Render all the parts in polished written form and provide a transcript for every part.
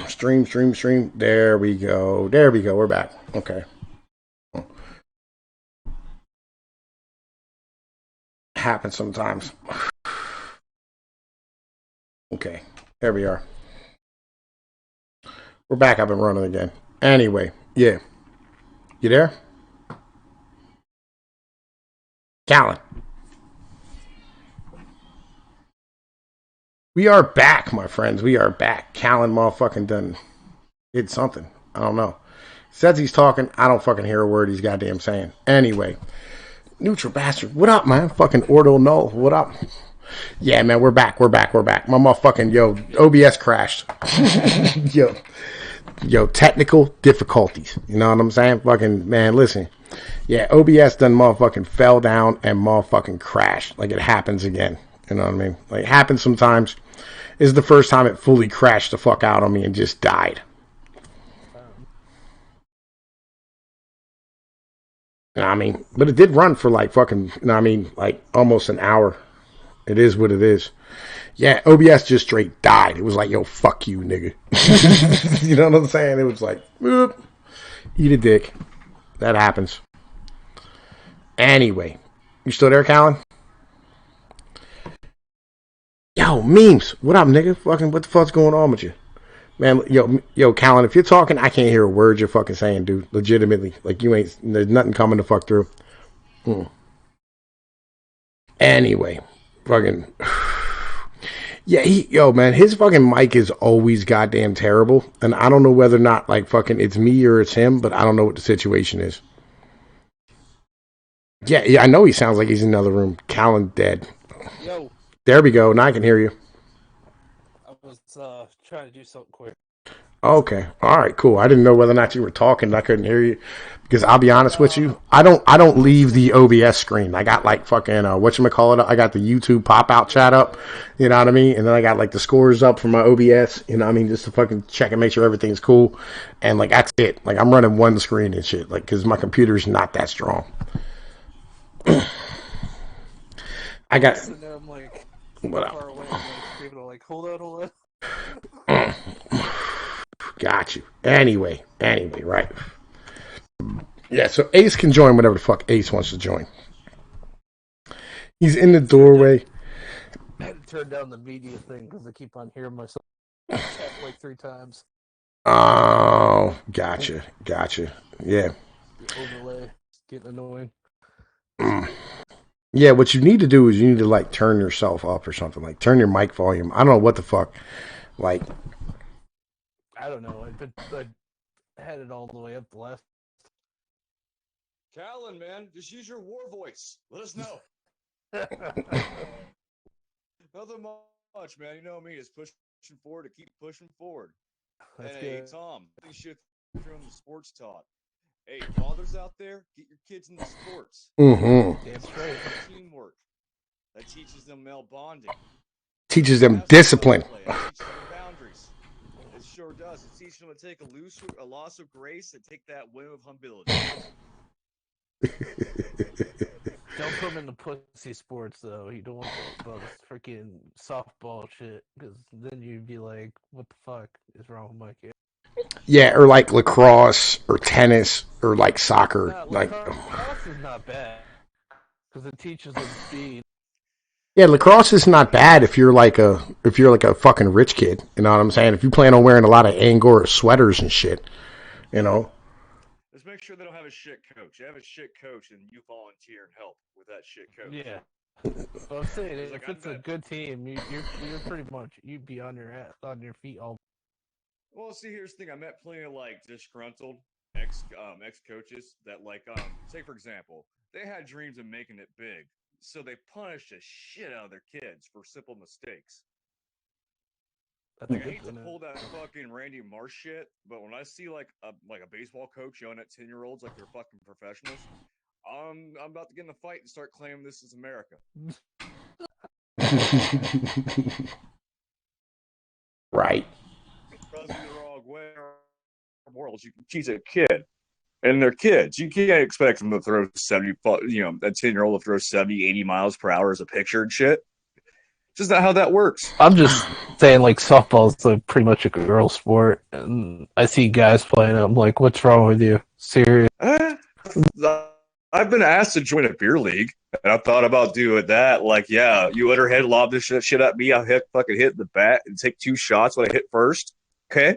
Stream. There we go. We're back. Okay. Happens sometimes. Okay. There we are. We're back up and running again. Anyway, yeah. You there? Callan. We are back, my friends. We are back. Callan motherfucking done did something. I don't know. Says he's talking. I don't fucking hear a word he's goddamn saying. Anyway. Neutral bastard. What up, man? Fucking Ordo Null. What up? Yeah, man, we're back. My motherfucking, OBS crashed. Technical difficulties. You know what I'm saying? Fucking, man, listen. Yeah, OBS done motherfucking fell down and motherfucking crashed. Like it happens again. You know what I mean? Like it happens sometimes. This is the first time it fully crashed the fuck out on me and just died. You know what I mean? But it did run for like fucking, you know what I mean? Like almost an hour. It is what it is. Yeah, OBS just straight died. It was like, yo, fuck you, nigga. You know what I'm saying? It was like, whoop, eat a dick. That happens. Anyway, you still there, Callan? Yo, memes. What up, nigga? Fucking, what the fuck's going on with you? Man, yo, Callan, if you're talking, I can't hear a word you're fucking saying, dude. Legitimately. Like, there's nothing coming to fuck through. Anyway, fucking. Yeah, man, his fucking mic is always goddamn terrible. And I don't know whether or not, like, fucking it's me or it's him, but I don't know what the situation is. Yeah, I know he sounds like he's in another room. Callan dead. Yo. There we go. Now I can hear you. I was trying to do something quick. Okay. All right, cool. I didn't know whether or not you were talking. I couldn't hear you. Because I'll be honest with you, I don't leave the OBS screen. I got like fucking whatchamacallit, I got the YouTube pop out chat up, you know what I mean? And then I got like the scores up for my OBS, you know what I mean, just to fucking check and make sure everything's cool. And like that's it. Like I'm running one screen and shit, like cuz my computer's not that strong. I got I'm like what far away, I'm like hold on. Got you. Anyway, right. Yeah, so Ace can join whatever the fuck Ace wants to join. He's in the doorway. I had to turn down the media thing because I keep on hearing myself chat like 3 times. Oh, gotcha. Yeah. The overlay is getting annoying. Yeah, what you need to do is you need to like turn yourself up or something. Like turn your mic volume. I don't know what the fuck. Like I don't know. I had it all the way up the left. Callan, man, just use your war voice. Let us know. Nothing much, man. You know me. It's pushing forward to keep pushing forward. That's and good. Hey, Tom, shit from the sports talk. Hey, fathers out there, get your kids into sports. Damn straight. Teamwork. That teaches them male bonding. Teaches them discipline. It teaches them boundaries. It sure does. It teaches them to take a loss of grace and take that win of humility. Don't put him in the pussy sports though. You don't want the freaking softball shit because then you'd be like, "What the fuck is wrong with my kid?" Yeah, or like lacrosse or tennis or like soccer. Lacrosse is not bad because it teaches them speed. Yeah, lacrosse is not bad if you're like a fucking rich kid. You know what I'm saying? If you plan on wearing a lot of Angora sweaters and shit, you know. Just make sure they don't have a shit coach. You have a shit coach, and you volunteer and help with that shit coach. Yeah. But I'm saying, if it's a good team, you're pretty much you'd be on your feet all. Well, see, here's the thing. I met plenty of like disgruntled ex coaches that like say for example, they had dreams of making it big, so they punished the shit out of their kids for simple mistakes. Like, I hate to pull that fucking Randy Marsh shit, but when I see like a baseball coach yelling at 10-year-olds like they're fucking professionals, I'm about to get in a fight and start claiming this is America. Right. The wrong way worlds, you can teach a kid, and they're kids. You can't expect them to throw 70, a 10-year-old to throw 70, 80 miles per hour as a picture and shit. just not how that works. I'm just saying, like, softball is like pretty much a girl sport, and I see guys playing it. I'm like, what's wrong with you? Serious? I've been asked to join a beer league, and I thought about doing that. Like, yeah, you let her head lob this shit at me. I'll fucking hit the bat and take 2 shots when I hit first. Okay,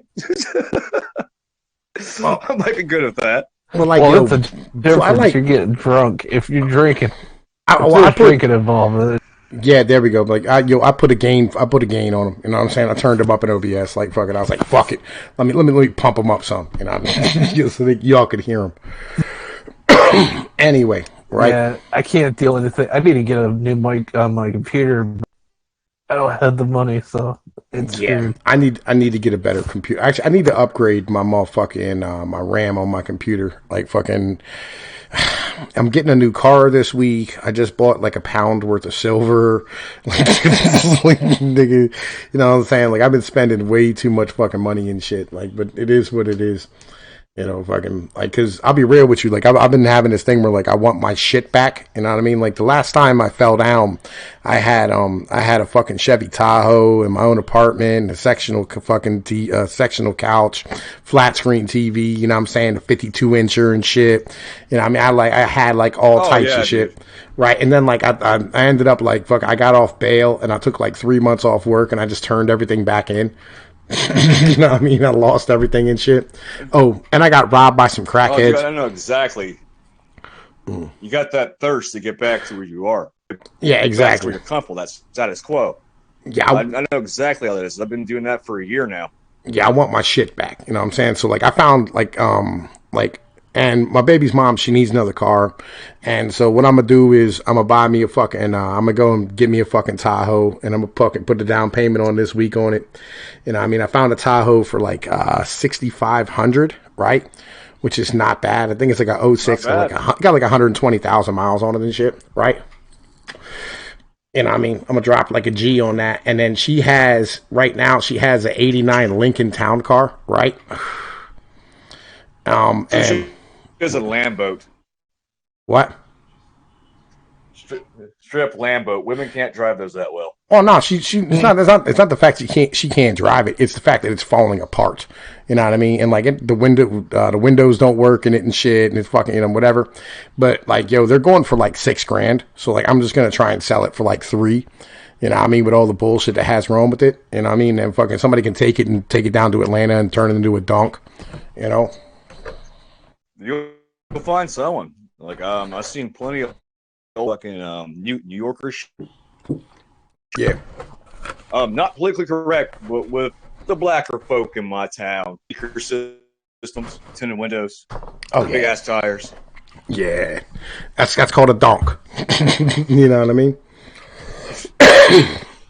Well, I might be good at that. well, like, Well, yo, that's a difference. I like- You're getting drunk if you're drinking. I There's put, drinking involved. yeah, there we go. Like, I put a gain on him. You know what I'm saying? I turned him up in OBS. Like, fuck it. I was like, fuck it. Let me pump him up some. You know, so that y'all could hear him. Anyway, right? Yeah, I can't deal with anything. I need to get a new mic on my computer. I don't have the money, so it's screwed. I need to get a better computer. Actually, I need to upgrade my motherfucking my RAM on my computer. Like, fucking, I'm getting a new car this week. I just bought like £1 worth of silver. Like, nigga, you know what I'm saying? Like, I've been spending way too much fucking money and shit. Like, but it is what it is. You know, fucking, like, cause I'll be real with you. Like, I've been having this thing where, like, I want my shit back. You know what I mean? Like, the last time I fell down, I had a fucking Chevy Tahoe in my own apartment, a sectional sectional couch, flat screen TV. You know what I'm saying? A 52-incher and shit. You know what I mean? I had like all types of shit. Dude. Right. And then, like, I ended up like, fuck, I got off bail and I took like 3 months off work and I just turned everything back in. You know what I mean? I lost everything and shit. Oh, and I got robbed by some crackheads. Oh, I know exactly. You got that thirst to get back to where you are. Yeah, exactly. Where you're comfortable. That's status quo. Yeah, I know exactly how that is. I've been doing that for a year now. Yeah, I want my shit back. You know what I'm saying? So, like, I found and my baby's mom, she needs another car. And so what I'm going to do is I'm going to buy me a fucking, I'm going to go and get me a fucking Tahoe. And I'm going to fucking put the down payment on this week on it. You know, I mean, I found a Tahoe for like $6,500, right? Which is not bad. I think it's like a 06. Got like 120,000 miles on it and shit, right? You know what I mean? I'm going to drop like a G on that. And then right now, she has an 89 Lincoln Town Car, right? And it's a Lambo. What? Straight up Lambo. Women can't drive those that well. Oh no, it's not the fact she can't drive it. It's the fact that it's falling apart. You know what I mean? And like the windows don't work in it and shit, and it's fucking, you know, whatever. But like, yo, they're going for like $6,000. So like, I'm just gonna try and sell it for like 3. You know what I mean? With all the bullshit that has wrong with it. You know what I mean? And fucking somebody can take it down to Atlanta and turn it into a dunk. You know? You'll find someone. Like, I've seen plenty of fucking New Yorkers. Yeah. Not politically correct, but with the blacker folk in my town. Speaker systems, tinted windows, big ass tires. Yeah. That's called a donk. You know what I mean?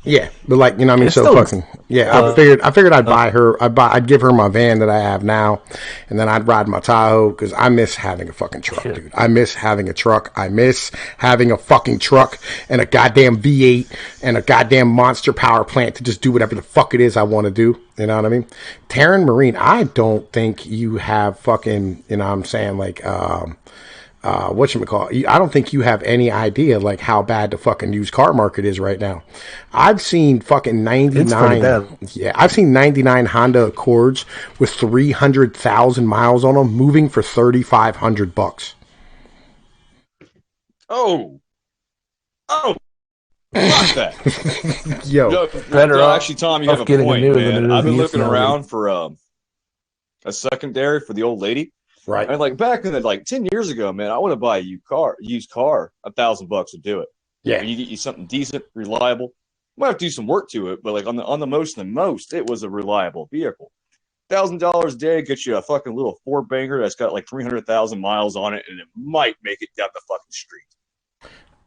Yeah, but like, you know what I mean? It's So still, fucking, yeah, I figured I'd give her my van that I have now, and then I'd ride my Tahoe, because I miss having a fucking truck, dude. I miss having a truck. I miss having a fucking truck and a goddamn V8 and a goddamn monster power plant to just do whatever the fuck it is I want to do. You know what I mean? Taryn Marine, I don't think you have fucking, you know what I'm saying, like, whatchamacallit, I don't think you have any idea like how bad the fucking used car market is right now. I've seen fucking 99. Yeah, I've seen 99 Honda Accords with 300,000 miles on them moving for $3,500. Oh, fuck that. Yo, better off. Actually, Tom, you have a point, man. I've been looking around for a secondary for the old lady. Right. And like back in the 10 years ago, man, I want to buy a used car, $1,000 to do it. Yeah. And you get you something decent, reliable. Might have to do some work to it, but like on the most, it was a reliable vehicle. $1,000 a day gets you a fucking little 4-banger that's got like 300,000 miles on it, and it might make it down the fucking street.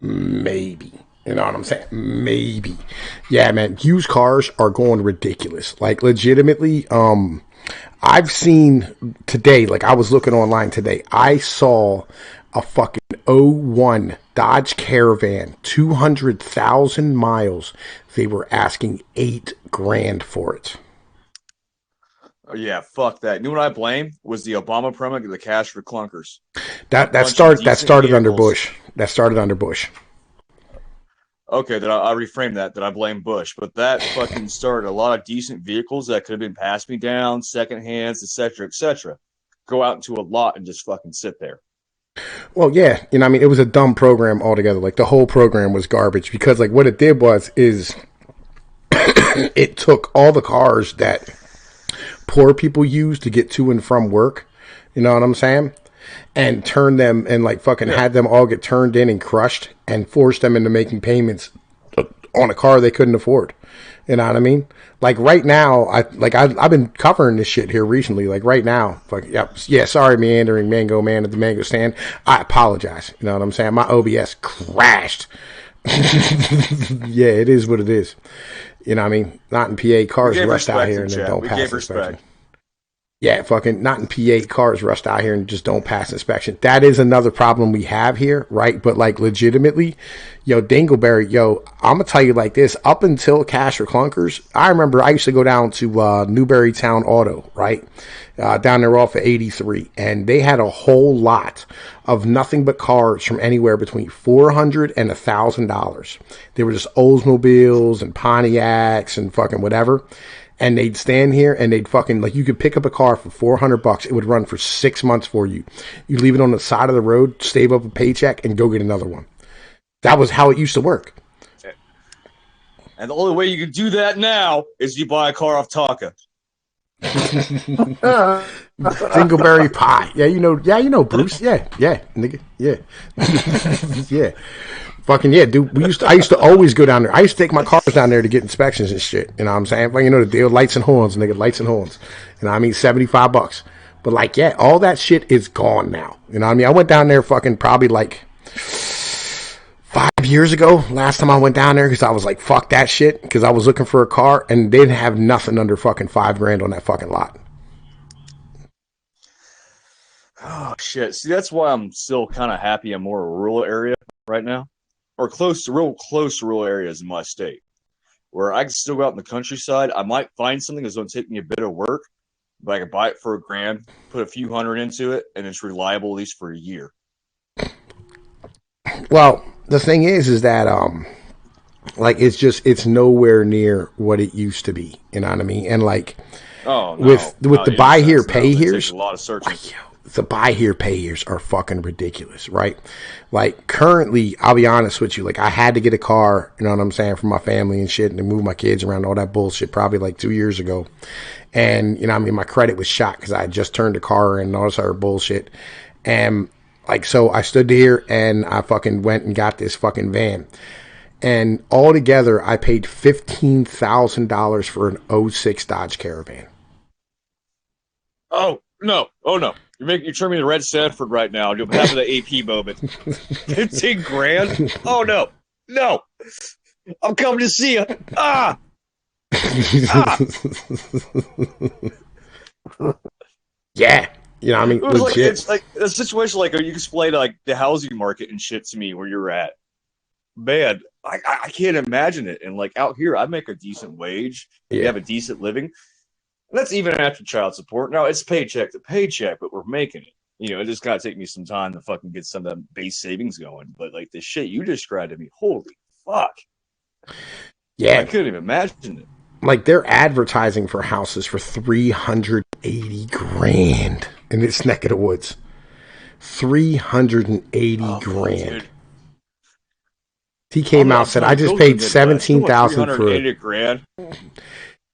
Maybe. You know what I'm saying? Maybe. Yeah, man. Used cars are going ridiculous. Like, legitimately, I've seen today, like I was looking online today, I saw a fucking 01 Dodge Caravan, 200,000 miles. They were asking $8,000 for it. Oh yeah, fuck that. You know what I blame? Was the Obama promo, the cash for clunkers. That started under Bush. That started under Bush. Okay, that I reframe that I blame Bush, but that fucking started a lot of decent vehicles that could have been passed me down, second hands, etc., etc. Go out into a lot and just fucking sit there. Well, yeah, I mean, it was a dumb program altogether. Like the whole program was garbage because like what it did was is it took all the cars that poor people use to get to and from work. You know what I'm saying? And turned them and like fucking Yeah. had them all get turned in and crushed and forced them into making payments on a car they couldn't afford. You know what I mean? Like right now, I've been covering this shit here recently. Like right now, like yeah, sorry, meandering mango man at the mango stand. I apologize. You know what I'm saying? My OBS crashed. Yeah, it is what it is. You know what I mean? Not in PA, cars rust out here and then don't pass inspection. Yeah, fucking not in PA, cars rust out here and just don't pass inspection. That is another problem we have here, right? But like legitimately, yo, Dingleberry, yo, I'm gonna tell you like this. Up until Cash or Clunkers, I remember I used to go down to Newberrytown Auto, right? Down there off of 83, and they had a whole lot of nothing but cars from anywhere between $400 and $1,000. They were just Oldsmobiles and Pontiacs and fucking whatever. And they'd stand here and they'd fucking, like, you could pick up a car for $400. It would run for 6 months for you. You leave it on the side of the road, save up a paycheck, and go get another one. That was how it used to work. And the only way you can do that now is you buy a car off Taka. Dingleberry pie. Yeah, you know Bruce. Yeah, nigga. Yeah. Yeah. Fucking yeah, dude. I used to always go down there. I used to take my cars down there to get inspections and shit. You know what I'm saying? Like, you know the deal, lights and horns, nigga, lights and horns. You know what I mean? $75. But like, yeah, all that shit is gone now. You know what I mean? I went down there fucking probably like 5 years ago. Last time I went down there because I was like, fuck that shit. Because I was looking for a car and they didn't have nothing under fucking $5,000 on that fucking lot. Oh shit! See, that's why I'm still kind of happy I'm more a rural area right now, or close to rural areas in my state, where I can still go out in the countryside. I might find something that's going to take me a bit of work, but I can buy it for $1,000, put a few hundred into it, and it's reliable at least for a year. Well, the thing is that like it's nowhere near what it used to be. You know what I mean? And like with the buy here pay here's a lot of searching. The buy here pay here's are fucking ridiculous, right? Like currently, I'll be honest with you, like I had to get a car, you know what I'm saying, for my family and shit, and to move my kids around, all that bullshit, probably like 2 years ago. And you know, I mean, my credit was shot because I had just turned a car in and all this other bullshit. And like, so I stood here and I fucking went and got this fucking van. And altogether, I paid $15,000 for an 06 Dodge Caravan. Oh no! You're turning me to Red Sanford right now. You'll have the AP moment. 15 grand? Oh no! I'm coming to see you. Ah! Yeah, you know, I mean, it was legit. Like, it's like a situation like you explained like the housing market and shit to me where you're at. Man, I can't imagine it. And like out here, I make a decent wage. Yeah. You have a decent living. And that's even after child support. Now it's paycheck to paycheck, but we're making it. You know, it just gotta take me some time to fucking get some of the base savings going. But like the shit you described to me, holy fuck. Yeah. I couldn't even imagine it. Like they're advertising for houses for $380,000 in this neck of the woods. $380,000. Dude. TK Mouse said, "I just paid $17,000 for $380,000."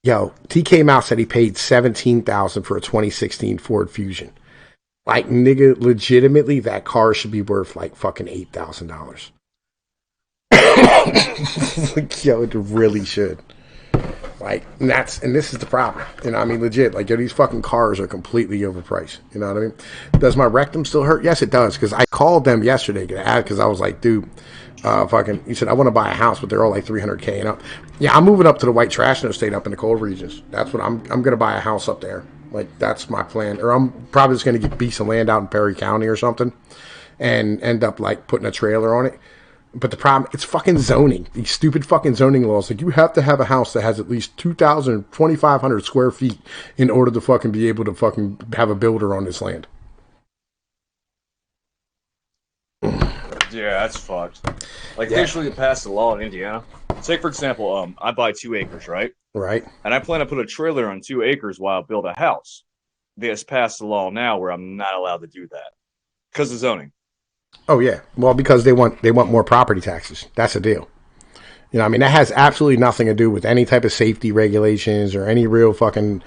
Yo, TK Mouse said he paid $17,000 for a 2016 Ford Fusion. Like, nigga, legitimately, that car should be worth like fucking $8,000. Like, yo, it really should. Like, and this is the problem. You know what I mean? Legit. Like, yo, these fucking cars are completely overpriced. You know what I mean? Does my rectum still hurt? Yes, it does. Because I called them yesterday because I was like, dude, he said, I want to buy a house, but they're all like $300K and up. Yeah, I'm moving up to the white trash estate up in the cold regions. That's what I'm going to buy a house up there. Like, that's my plan. Or I'm probably just going to get some land out in Perry County or something and end up like putting a trailer on it. But the problem, it's fucking zoning. These stupid fucking zoning laws. Like, you have to have a house that has at least 2,500 square feet in order to fucking be able to fucking have a builder on this land. Yeah, that's fucked. Like, Yeah. they passed a law in Indiana. Take, for example, I buy 2 acres, right? Right. And I plan to put a trailer on 2 acres while I build a house. They just passed a law now where I'm not allowed to do that because of zoning. Oh yeah. Well, because they want more property taxes. That's the deal. You know, I mean, that has absolutely nothing to do with any type of safety regulations or any real fucking,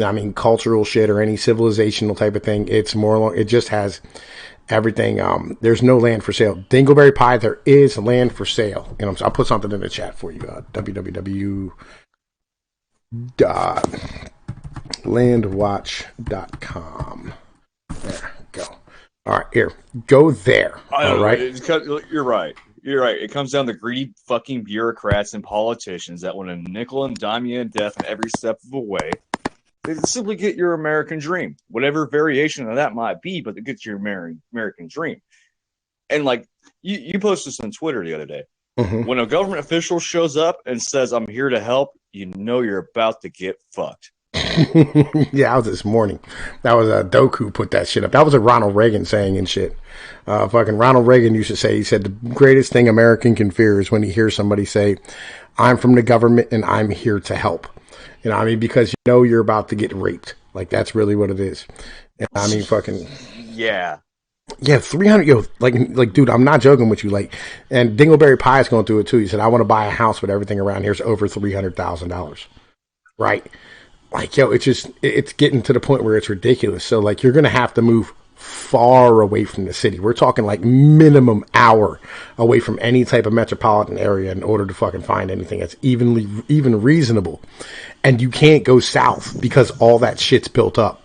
I mean, cultural shit or any civilizational type of thing. It's more, it just has everything. There's no land for sale. Dingleberry Pie, there is land for sale. You know, I'll put something in the chat for you. www.landwatch.com. There, go. All right, here, go there. All right. You're right. You're right. It comes down to greedy fucking bureaucrats and politicians that want to nickel and dime you in death in every step of the way. They simply get your American dream, whatever variation of that might be, but it gets your American dream. And like you posted this on Twitter the other day. Mm-hmm. When a government official shows up and says, "I'm here to help," you know you're about to get fucked. Yeah, that was this morning. That was Doku put that shit up. That was a Ronald Reagan saying and shit. Fucking Ronald Reagan used to say, he said, the greatest thing American can fear is when he hears somebody say, "I'm from the government and I'm here to help." You know, I mean, because you know you're about to get raped. Like, that's really what it is. And I mean, fucking. Yeah. Yeah, 300, yo, like, dude, I'm not joking with you. Like, and Dingleberry Pie is going through it too. He said, "I want to buy a house, but everything around here is over $300,000. Right? Like, yo, it's getting to the point where it's ridiculous. So, like, you're going to have to move far away from the city. We're talking like minimum hour away from any type of metropolitan area in order to fucking find anything that's even reasonable. And you can't go south because all that shit's built up.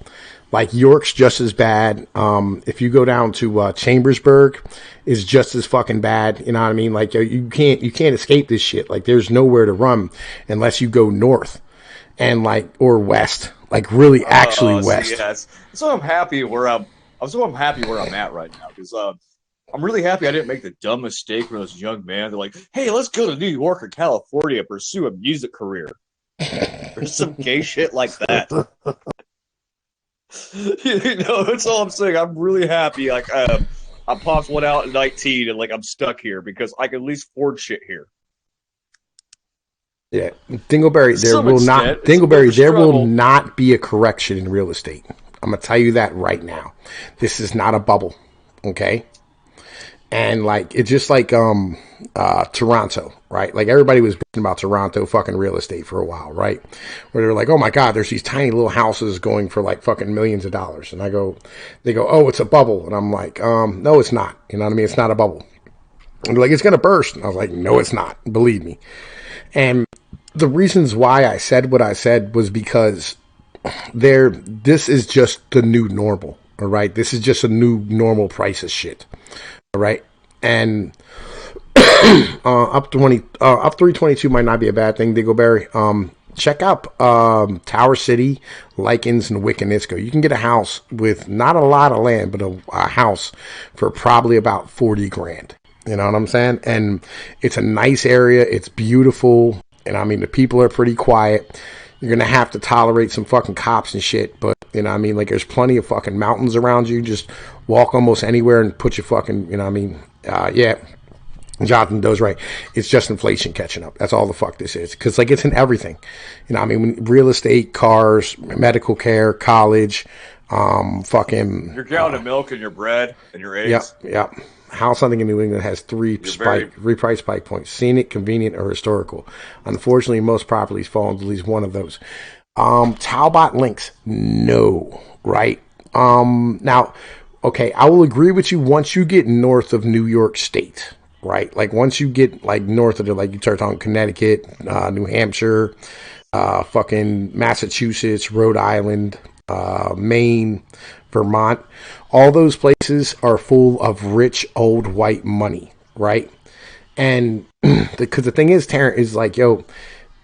Like, York's just as bad. If you go down to Chambersburg, is just as fucking bad. You know what I mean? Like, you can't escape this shit. Like, there's nowhere to run unless you go north and like or west. Like, really, actually west. Yes. So I'm happy where I'm at right now because I'm really happy I didn't make the dumb mistake where those young men, they're like, "Hey, let's go to New York or California, pursue a music career." There's some gay shit like that. You know, that's all I'm saying. I'm really happy. Like, I popped one out at 19, and like I'm stuck here because I can at least afford shit here. Yeah, Dingleberry, there will not be a correction in real estate. I'm gonna tell you that right now. This is not a bubble, okay? And like, it's just like Toronto, right? Like, everybody was bitching about Toronto fucking real estate for a while, right? Where they're like, "Oh my God, there's these tiny little houses going for like fucking millions of dollars." And they go, "Oh, it's a bubble." And I'm like, no, it's not. You know what I mean? It's not a bubble. And they're like, "It's gonna burst." And I was like, "No, it's not. Believe me." And the reasons why I said what I said was because this is just the new normal, all right? This is just a new normal price of shit. All right, and up 322 might not be a bad thing, Dingleberry. Check out Tower City, Likens, and Wiccanisco. You can get a house with not a lot of land, but a house for probably about 40 grand. You know what I'm saying? And it's a nice area. It's beautiful, and I mean, the people are pretty quiet. You're gonna have to tolerate some fucking cops and shit, but you know what I mean? Like, there's plenty of fucking mountains around you. Just walk almost anywhere and put your fucking, you know what I mean? Yeah. Jonathan Doe's right. It's just inflation catching up. That's all the fuck this is. Because, like, it's in everything. You know what I mean? Real estate, cars, medical care, college, fucking... Your gallon of milk and your bread and your eggs. Yep. House hunting in New England has three price spike points: scenic, convenient, or historical. Unfortunately, most properties fall into at least one of those. Talbot links, no, right? Now, okay, I will agree with you once you get north of New York State, right? Like, once you get like north of it, like you start talking Connecticut, New Hampshire, fucking Massachusetts, Rhode Island, Maine, Vermont, all those places are full of rich old white money, right? And because the thing is, Tarrant, is like, yo,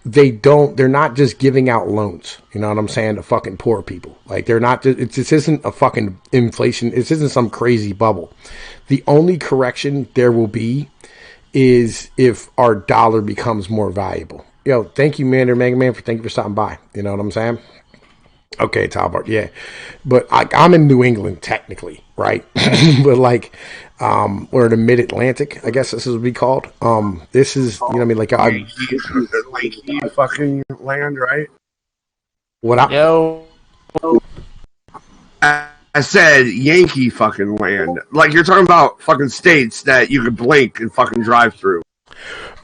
they're not just giving out loans, you know what I'm saying, to fucking poor people. Like, they're not, this isn't a fucking inflation, this isn't some crazy bubble. The only correction there will be is if our dollar becomes more valuable. Yo, thank you, Mega Man, thank you for stopping by. You know what I'm saying? Okay, Talbot, yeah. But I'm in New England, technically, right? But, like, or the Mid Atlantic, I guess this is what we called. This is, you know, what I mean, like Yankee fucking land, right? what I Yo, I said Yankee fucking land. Like you're talking about fucking states that you could blink and fucking drive through.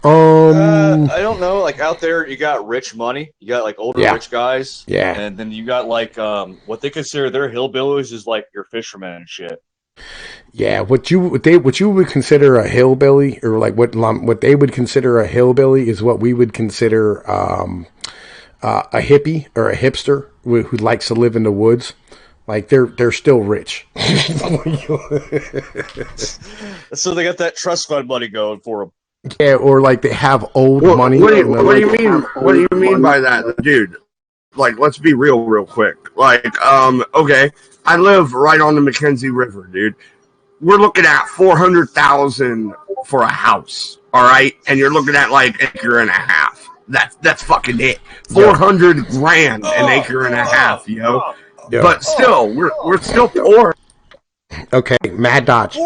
um I don't know. Like out there, you got rich money. You got like older yeah, rich guys. yeah, And then you got like what they consider their hillbillies is like your fishermen and shit. yeah. What you would consider a hillbilly, or like what they would consider a hillbilly, is what we would consider a hippie or a hipster who likes to live in the woods. Like they're still rich. So they got that trust fund money going for them. Yeah, or like they have old What, money. what, do you, And they're what do like, you mean? What do you mean by that, dude? Like, let's be real quick. Like, okay, I live right on the Mackenzie River, dude. We're looking at 400,000 for a house, all right, and you're looking at like an acre and a half. That's fucking it. 400 grand an acre and a half, yo. yeah. But still, we're still poor. Okay, Mad Dodge,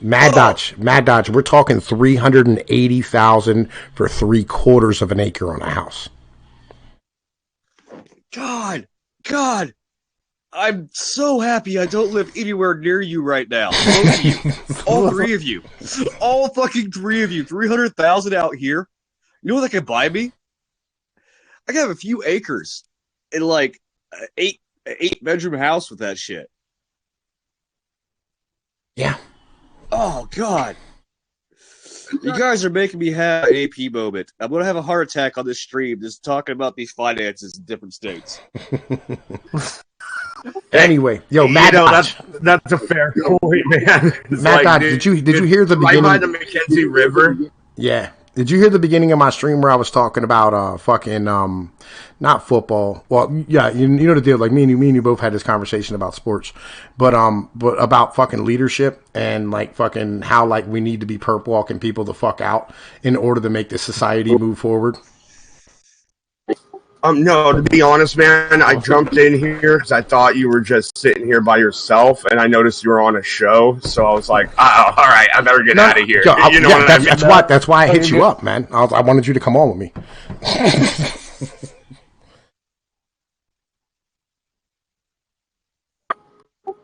Mad Dodge. We're talking 380,000 for 3/4 of an acre on a house. God, I'm so happy I don't live anywhere near you right now. Both of you, all three of you, all fucking three of you. 300,000 out here. You know what that could buy me? I could have a few acres in like an eight bedroom house with that shit. Yeah. Oh God. You guys are making me have an AP moment. I'm gonna have a heart attack on this stream just talking about these finances in different states. Anyway, yo, Mad Dodge. That's a fair point, man. Mad Dodge, did you hear the right beginning? by the Mackenzie River? Yeah. Did you hear the beginning of my stream where I was talking about fucking not football? Well, yeah, you know the deal. Like me and you both had this conversation about sports, but about fucking leadership and like fucking how like we need to be perp walking people the fuck out in order to make this society move forward. No, to be honest, man, I jumped in here because I thought you were just sitting here by yourself, and I noticed you were on a show, so I was like, "Oh, all right, I better get out of here." Yo, you know what I mean? That's why I hit you up, man. I wanted you to come on with me.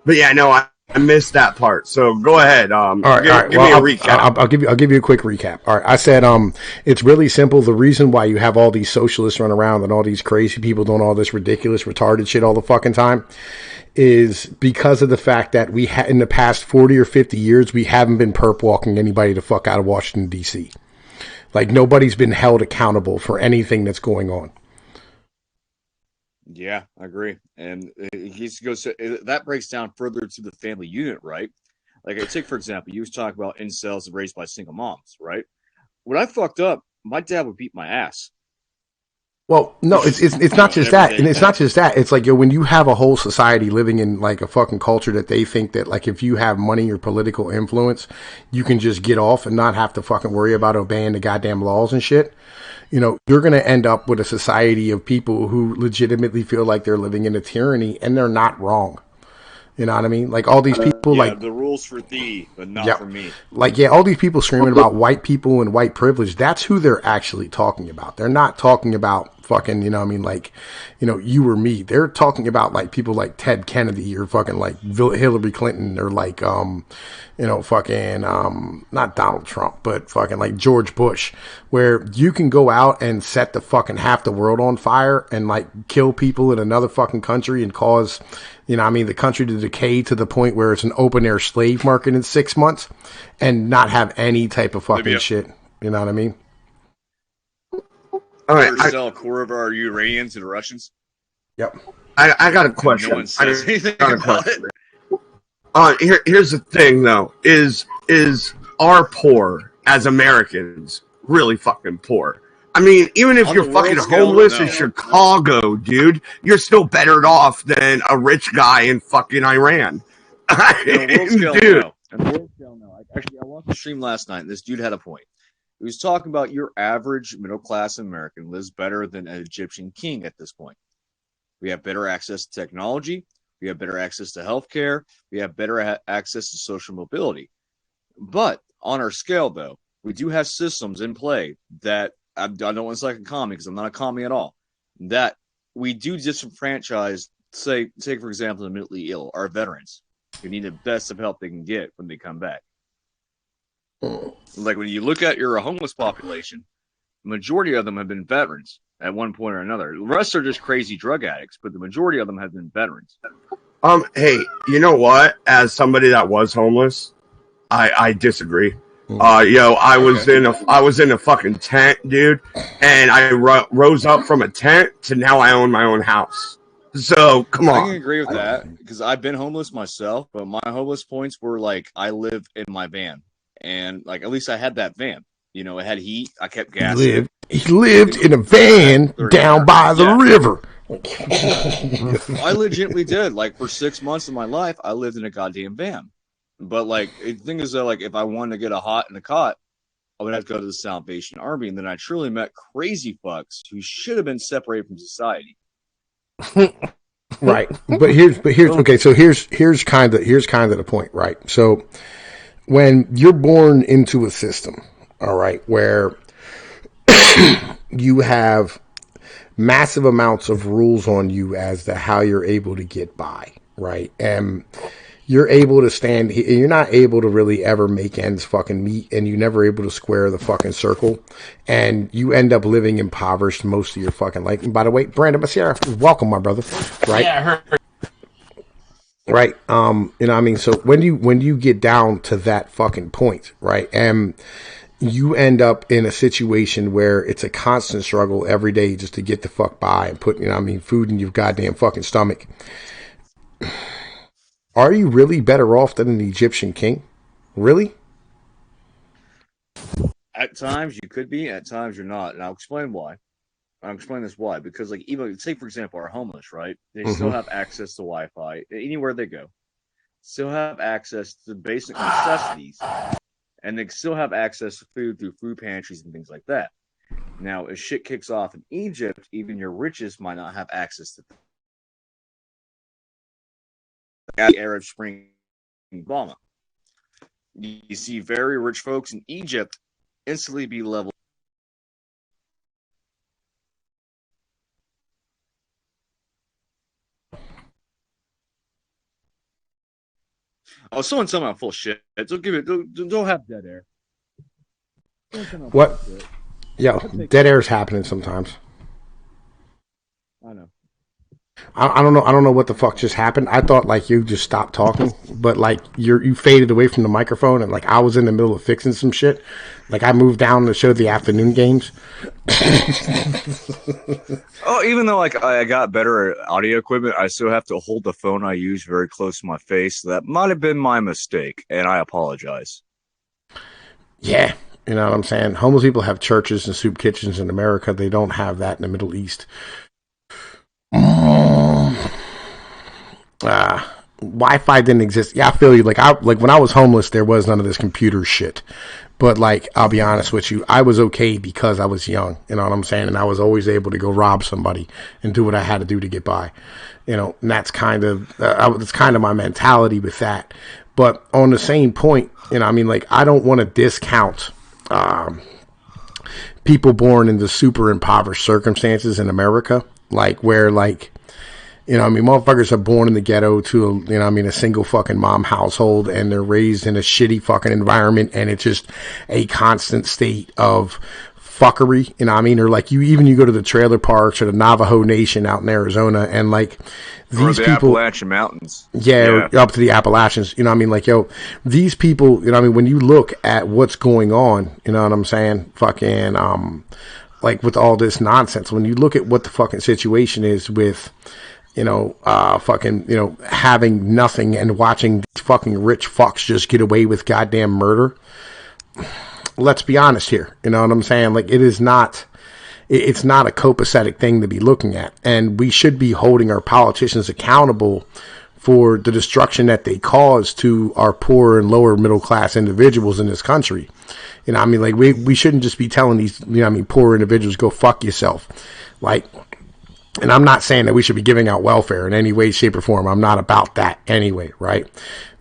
But yeah, no, I missed that part. So go ahead. All right. Give me a recap. I'll give you a quick recap. All right. I said it's really simple. The reason why you have all these socialists run around and all these crazy people doing all this ridiculous, retarded shit all the fucking time is because of the fact that in the past 40 or 50 years we haven't been perp walking anybody the fuck out of Washington D.C. Like nobody's been held accountable for anything that's going on. Yeah, I agree. And that breaks down further to the family unit, right? Like I take, for example, you was talking about incels raised by single moms, right? When I fucked up, my dad would beat my ass. Well, no, it's not just that, and it's not just that. It's like, yo, when you have a whole society living in like a fucking culture that they think that like if you have money or political influence, you can just get off and not have to fucking worry about obeying the goddamn laws and shit. You know, you're going to end up with a society of people who legitimately feel like they're living in a tyranny, and they're not wrong. You know what I mean? Like all these people, like the rules for thee, but not for me. Like all these people screaming about white people and white privilege. That's who they're actually talking about. They're not talking about fucking, you know what I mean, like, you know, you or me. They're talking about like people like Ted Kennedy or fucking like Hillary Clinton or like you know, fucking not Donald Trump, but fucking like George Bush, where you can go out and set the fucking half the world on fire and like kill people in another fucking country and cause, you know what I mean, the country to decay to the point where it's an open air slave market in 6 months and not have any type of fucking shit. You know what I mean? All right, sell a quarter of our uranium to the Russians. Yep. I got a question. No one says anything about it. Here's the thing, though: is our poor as Americans really fucking poor? I mean, even if you're fucking homeless in Chicago, dude, you're still better off than a rich guy in fucking Iran. Dude. Actually, I watched the stream last night, and this dude had a point. He was talking about your average middle-class American lives better than an Egyptian king at this point. We have better access to technology. we have better access to healthcare, we have better access to social mobility. But on our scale, though, we do have systems in play that I don't want to sound like a commie because I'm not a commie at all. That we do disenfranchise, say, take for example, the mentally ill, our veterans who need the best of help they can get when they come back. Like when you look at your homeless population, the majority of them have been veterans at one point or another. The rest are just crazy drug addicts, but the majority of them have been veterans. Hey, you know what? As somebody that was homeless, I disagree. I was in a fucking tent, dude, and I rose up from a tent to now I own my own house. So come on. I can agree with that because I've been homeless myself, but my homeless points were like I live in my van, and like at least I had that van. You know, it had heat. I kept gas. He lived in a van down by the river. I legitimately did. Like for 6 months of my life, I lived in a goddamn van. But like the thing is that like if I wanted to get a hot in a cot, I would have to go to the Salvation Army, and then I truly met crazy fucks who should have been separated from society. Right. But here's okay, so here's kind of the point, right? So when you're born into a system, all right, where you have massive amounts of rules on you as to how you're able to get by, right? And you're able to stand, you're not able to really ever make ends fucking meet, and you're never able to square the fucking circle, and you end up living impoverished most of your fucking life. And by the way, Brandon Massera, welcome, my brother. Right? Yeah, I heard. Right. I mean, so when you get down to that fucking point, right, and you end up in a situation where it's a constant struggle every day just to get the fuck by and put, food in your goddamn fucking stomach. Are you really better off than an Egyptian king? Really? At times you could be, at times you're not. And I'll explain why. I'll explain this why. Because like even say for example our homeless, right? They still have access to Wi-Fi anywhere they go. Still have access to basic necessities. And they still have access to food through food pantries and things like that. Now, if shit kicks off in Egypt, even your richest might not have access to the Arab Spring bomb. You see very rich folks in Egypt instantly be leveled. Oh, someone tell me I'm full shit. Don't have dead air. What? Yo, dead air's happening sometimes. I know. I don't know what the fuck just happened. I thought like you just stopped talking, but like you faded away from the microphone, and like I was in the middle of fixing some shit. Like I moved down to show the afternoon games. Oh, even though like I got better audio equipment, I still have to hold the phone I use very close to my face. So that might have been my mistake, and I apologize. Yeah, you know what I'm saying? Homeless people have churches and soup kitchens in America. They don't have that in the Middle East. Wi-Fi didn't exist. Yeah, I feel you. Like when I was homeless, there was none of this computer shit. But like, I'll be honest with you, I was okay because I was young. You know what I'm saying? And I was always able to go rob somebody and do what I had to do to get by. You know, and that's kind of my mentality with that. But on the same point, like I don't want to discount people born into super impoverished circumstances in America, like where like. Motherfuckers are born in the ghetto to, a single fucking mom household, and they're raised in a shitty fucking environment, and it's just a constant state of fuckery, or like you go to the trailer parks or the Navajo Nation out in Arizona, and like these or the people, Appalachian Mountains, yeah, up to the Appalachians, these people, when you look at what's going on, you know what I'm saying, fucking, like with all this nonsense, when you look at what the fucking situation is with, having nothing and watching these fucking rich fucks just get away with goddamn murder. Let's be honest here. You know what I'm saying? Like it's not a copacetic thing to be looking at. And we should be holding our politicians accountable for the destruction that they cause to our poor and lower middle class individuals in this country. We shouldn't just be telling these, poor individuals, go fuck yourself. Like, And I'm not saying that we should be giving out welfare in any way, shape, or form. I'm not about that anyway, right?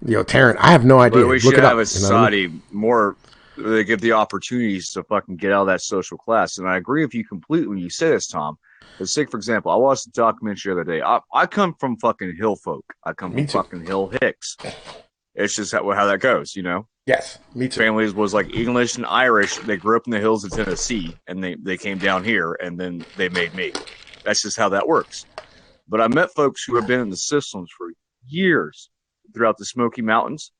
Taryn, I have no idea. But we Look should it have up. a society more. They give the opportunities to fucking get out of that social class. And I agree with you completely when you say this, Tom. Let's take, for example, I watched a documentary the other day. I come from fucking hill folk. I come from fucking hill hicks. It's just how that goes, you know? Yes, me too. Families was like English and Irish. They grew up in the hills of Tennessee, and they came down here, and then they made me. That's just how that works. But I met folks who have been in the systems for years throughout the Smoky Mountains,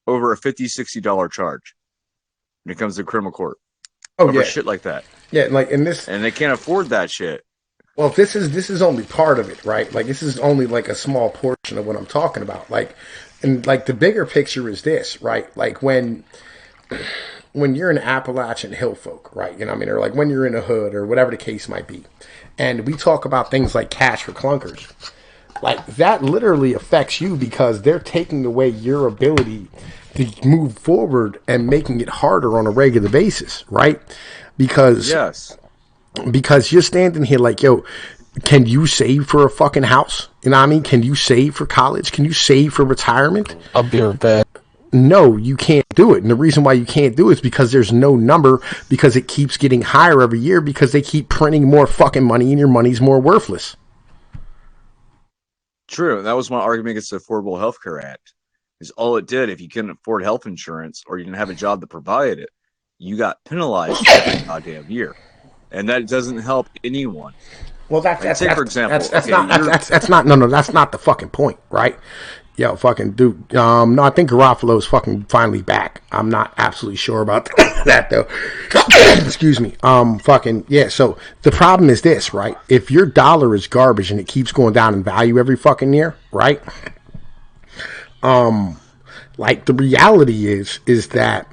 over a $50, $60 charge when it comes to criminal court. Over shit like that. Yeah, like in this, and they can't afford that shit. Well, this is only part of it, right? Like this is only like a small portion of what I'm talking about. Like, and like the bigger picture is this, right? Like when you're an Appalachian hill folk, right? You know what I mean? Or like when you're in a hood or whatever the case might be. And we talk about things like cash for clunkers. Like that literally affects you because they're taking away your ability to move forward and making it harder on a regular basis, right? Because you're standing here like, yo, can you save for a fucking house? You know what I mean? Can you save for college? Can you save for retirement? I'll be right back. No, you can't do it. And the reason why you can't do it is because there's no number, because it keeps getting higher every year because they keep printing more fucking money and your money's more worthless. True. That was my argument against the Affordable Health Care Act. Is all it did, if you couldn't afford health insurance or you didn't have a job that provided it, you got penalized every goddamn year. And that doesn't help anyone. Well, that's for example, that's not the fucking point, right? Yo, fucking dude. No, I think Garofalo's fucking finally back. I'm not absolutely sure about that though. Excuse me. Fucking yeah. So the problem is this, right? If your dollar is garbage and it keeps going down in value every fucking year, right? Like the reality is that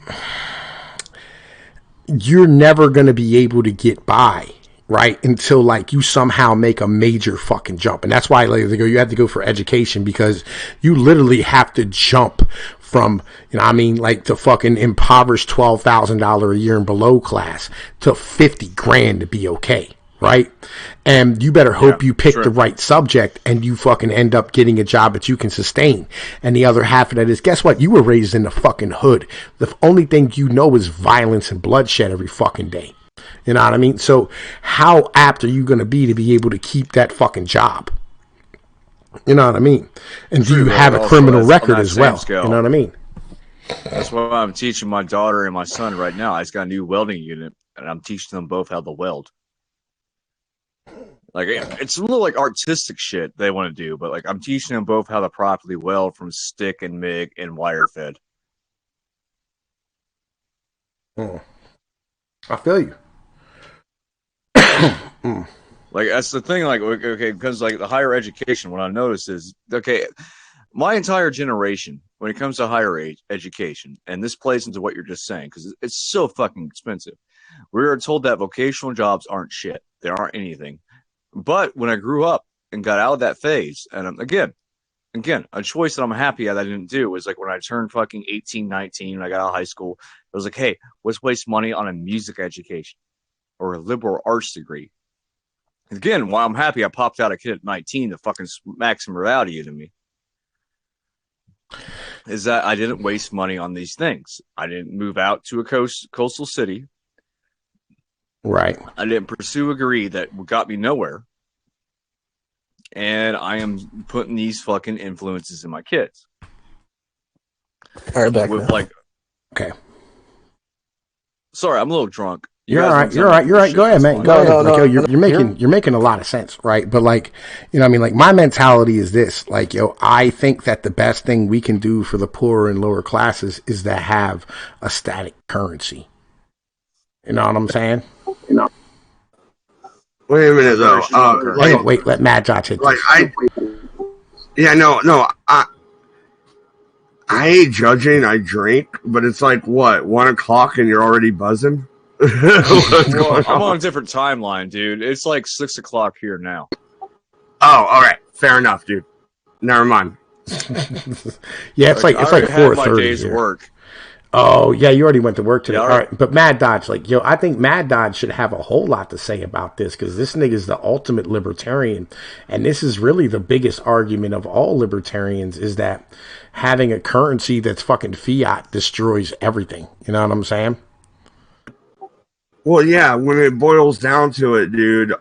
you're never gonna be able to get by, right? Until like you somehow make a major fucking jump. And that's why like, you have to go for education because you literally have to jump from, you know what I mean, like the fucking impoverished $12,000 a year and below class to 50 grand to be okay. Right? And you better hope you pick the right subject and you fucking end up getting a job that you can sustain. And the other half of that is, guess what? You were raised in the fucking hood. The only thing you know is violence and bloodshed every fucking day. You know what I mean? So how apt are you going to be able to keep that fucking job? You know what I mean? And do you have a criminal record as well? You know what I mean? That's why I'm teaching my daughter and my son right now. I just got a new welding unit and I'm teaching them both how to weld. Like, it's a little like artistic shit they want to do, but like I'm teaching them both how to properly weld from stick and MIG and wire fed. I feel you. Like, that's the thing, like, okay, because like the higher education, what I noticed is, okay, my entire generation, when it comes to higher education, and this plays into what you're just saying, because it's so fucking expensive. We are told that vocational jobs aren't shit. They aren't anything. But when I grew up and got out of that phase, and again, a choice that I'm happy that I didn't do was like when I turned fucking 18, 19, and I got out of high school, it was like, hey, let's waste money on a music education or a liberal arts degree. Again, while I'm happy I popped out a kid at 19 to fucking smack some reality into me, is that I didn't waste money on these things. I didn't move out to a coastal city. Right. I didn't pursue a degree that got me nowhere. And I am putting these fucking influences in my kids. All right, back with now. Like, okay. Sorry, I'm a little drunk. You're all right. You're right. Go ahead, man. Go ahead. Like, yo, you're making a lot of sense, right? But like, you know, what I mean, like my mentality is this: like, yo, I think that the best thing we can do for the poorer and lower classes is to have a static currency. You know what I'm saying? You know. Wait a minute, though. Wait, let Mad Josh hit this. I ain't judging. I drink, but it's like what 1 o'clock and you're already buzzing. I'm on a different timeline, dude. It's like 6 o'clock here now. Oh, all right, fair enough, dude. Never mind. Yeah, it's like 4:30. My day's work. Oh, yeah, you already went to work today. Yeah, All right. But Mad Dodge, like, yo, I think Mad Dodge should have a whole lot to say about this because this nigga's the ultimate libertarian. And this is really the biggest argument of all libertarians is that having a currency that's fucking fiat destroys everything. You know what I'm saying? Well, yeah, when it boils down to it, dude,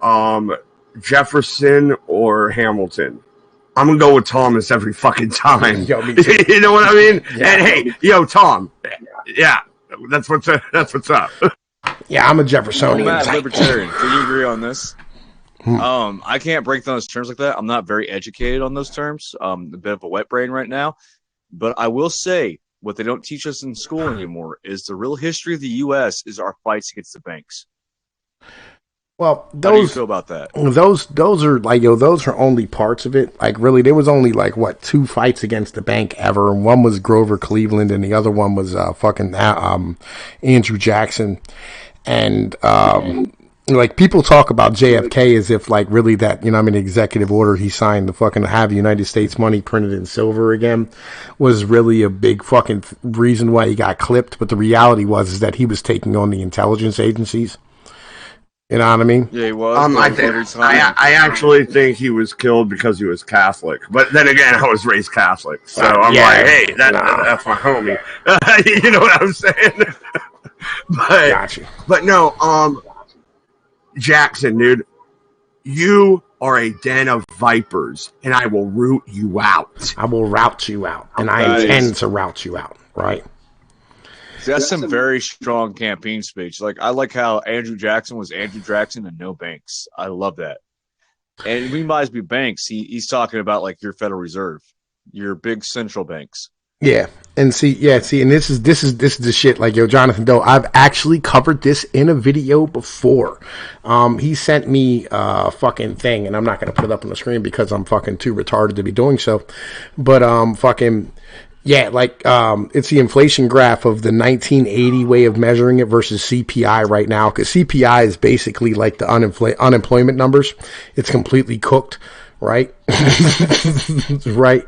Jefferson or Hamilton. I'm gonna go with Thomas every fucking time. Yo, me too. You know what I mean? Yeah. And hey, yo, Tom. Yeah, that's what's up. Yeah, I'm a Jeffersonian. Matt, libertarian. Can you agree on this? I can't break down those terms like that. I'm not very educated on those terms. A bit of a wet brain right now. But I will say, what they don't teach us in school anymore is the real history of the U.S. is our fights against the banks. Well, How do you feel about that? Those are like, yo, those are only parts of it. Like, really, there was only like what 2 fights against the bank ever, and one was Grover Cleveland, and the other one was fucking Andrew Jackson, and like people talk about JFK as if like really that, you know, I mean, executive order he signed to fucking have United States money printed in silver again was really a big fucking reason why he got clipped. But the reality was is that he was taking on the intelligence agencies. You know what I mean? Yeah, he was. I actually think he was killed because he was Catholic. But then again, I was raised Catholic, so I'm like, hey, that's my homie. You know what I'm saying? But Gotcha. But no, Jackson, dude, you are a den of vipers, and I will root you out. I will route you out, and I intend to route you out. Right? That's some very strong campaign speech. Like, I like how Andrew Jackson was Andrew Jackson and no banks. I love that. And we might as be banks. He's talking about like your Federal Reserve, your big central banks. Yeah, and see, and this is the shit. Like, yo, Jonathan Doe, I've actually covered this in a video before. He sent me a fucking thing, and I'm not gonna put it up on the screen because I'm fucking too retarded to be doing so. But fucking. Yeah, like it's the inflation graph of the 1980 way of measuring it versus CPI right now, because CPI is basically like the unemployment numbers. It's completely cooked, right? Right.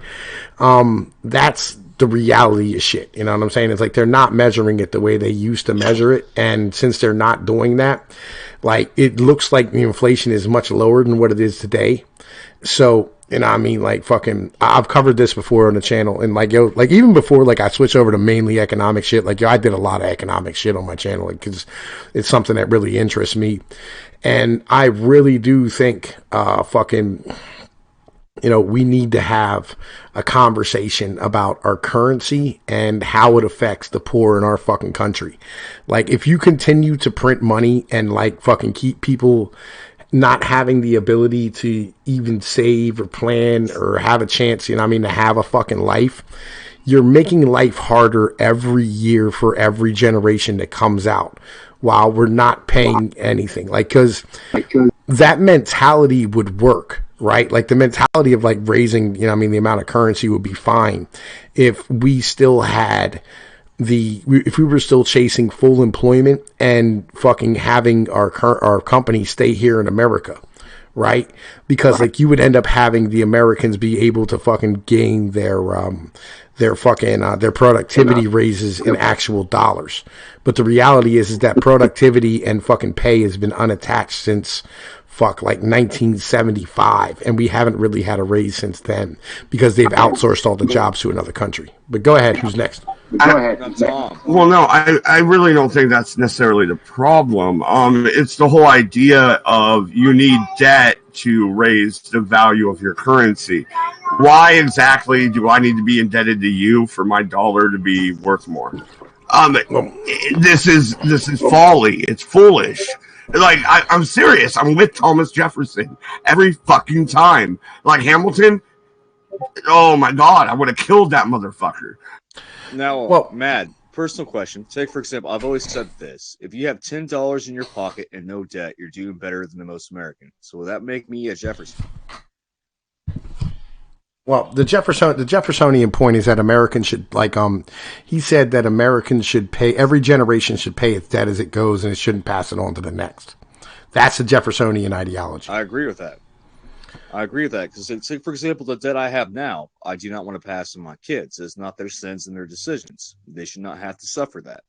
That's the reality of shit. You know what I'm saying? It's like they're not measuring it the way they used to measure it, and since they're not doing that, like it looks like the inflation is much lower than what it is today. So. You know what I mean? Like, fucking, I've covered this before on the channel. And, like, yo, like, even before, like, I switched over to mainly economic shit, like, yo, I did a lot of economic shit on my channel, like, because it's something that really interests me. And I really do think, fucking, you know, we need to have a conversation about our currency and how it affects the poor in our fucking country. Like, if you continue to print money and, like, fucking keep people not having the ability to even save or plan or have a chance, you know what I mean, to have a fucking life, you're making life harder every year for every generation that comes out while we're not paying anything. Like, because that mentality would work, right? Like the mentality of like raising, you know what I mean, the amount of currency would be fine if we still had if we were still chasing full employment and fucking having our company stay here in America, right? Because like you would end up having the Americans be able to fucking gain their productivity raises in actual dollars. But the reality is that productivity and fucking pay has been unattached since like 1975, and we haven't really had a raise since then because they've outsourced all the jobs to another country. But go ahead, who's next? Well, no, I really don't think that's necessarily the problem. It's the whole idea of you need debt to raise the value of your currency. Why exactly do I need to be indebted to you for my dollar to be worth more? This is folly. It's foolish. Like, I'm serious. I'm with Thomas Jefferson every fucking time. Like Hamilton, oh my God, I would have killed that motherfucker. Now, well, Mad, personal question. Take, for example, I've always said this. If you have $10 in your pocket and no debt, you're doing better than the most American. So will that make me a Jefferson? Well, the Jeffersonian point is that Americans should, like, he said that Americans should pay, every generation should pay its debt as it goes, and it shouldn't pass it on to the next. That's the Jeffersonian ideology. I agree with that. I agree with that because, for example, the debt I have now, I do not want to pass to my kids. It's not their sins and their decisions. They should not have to suffer that.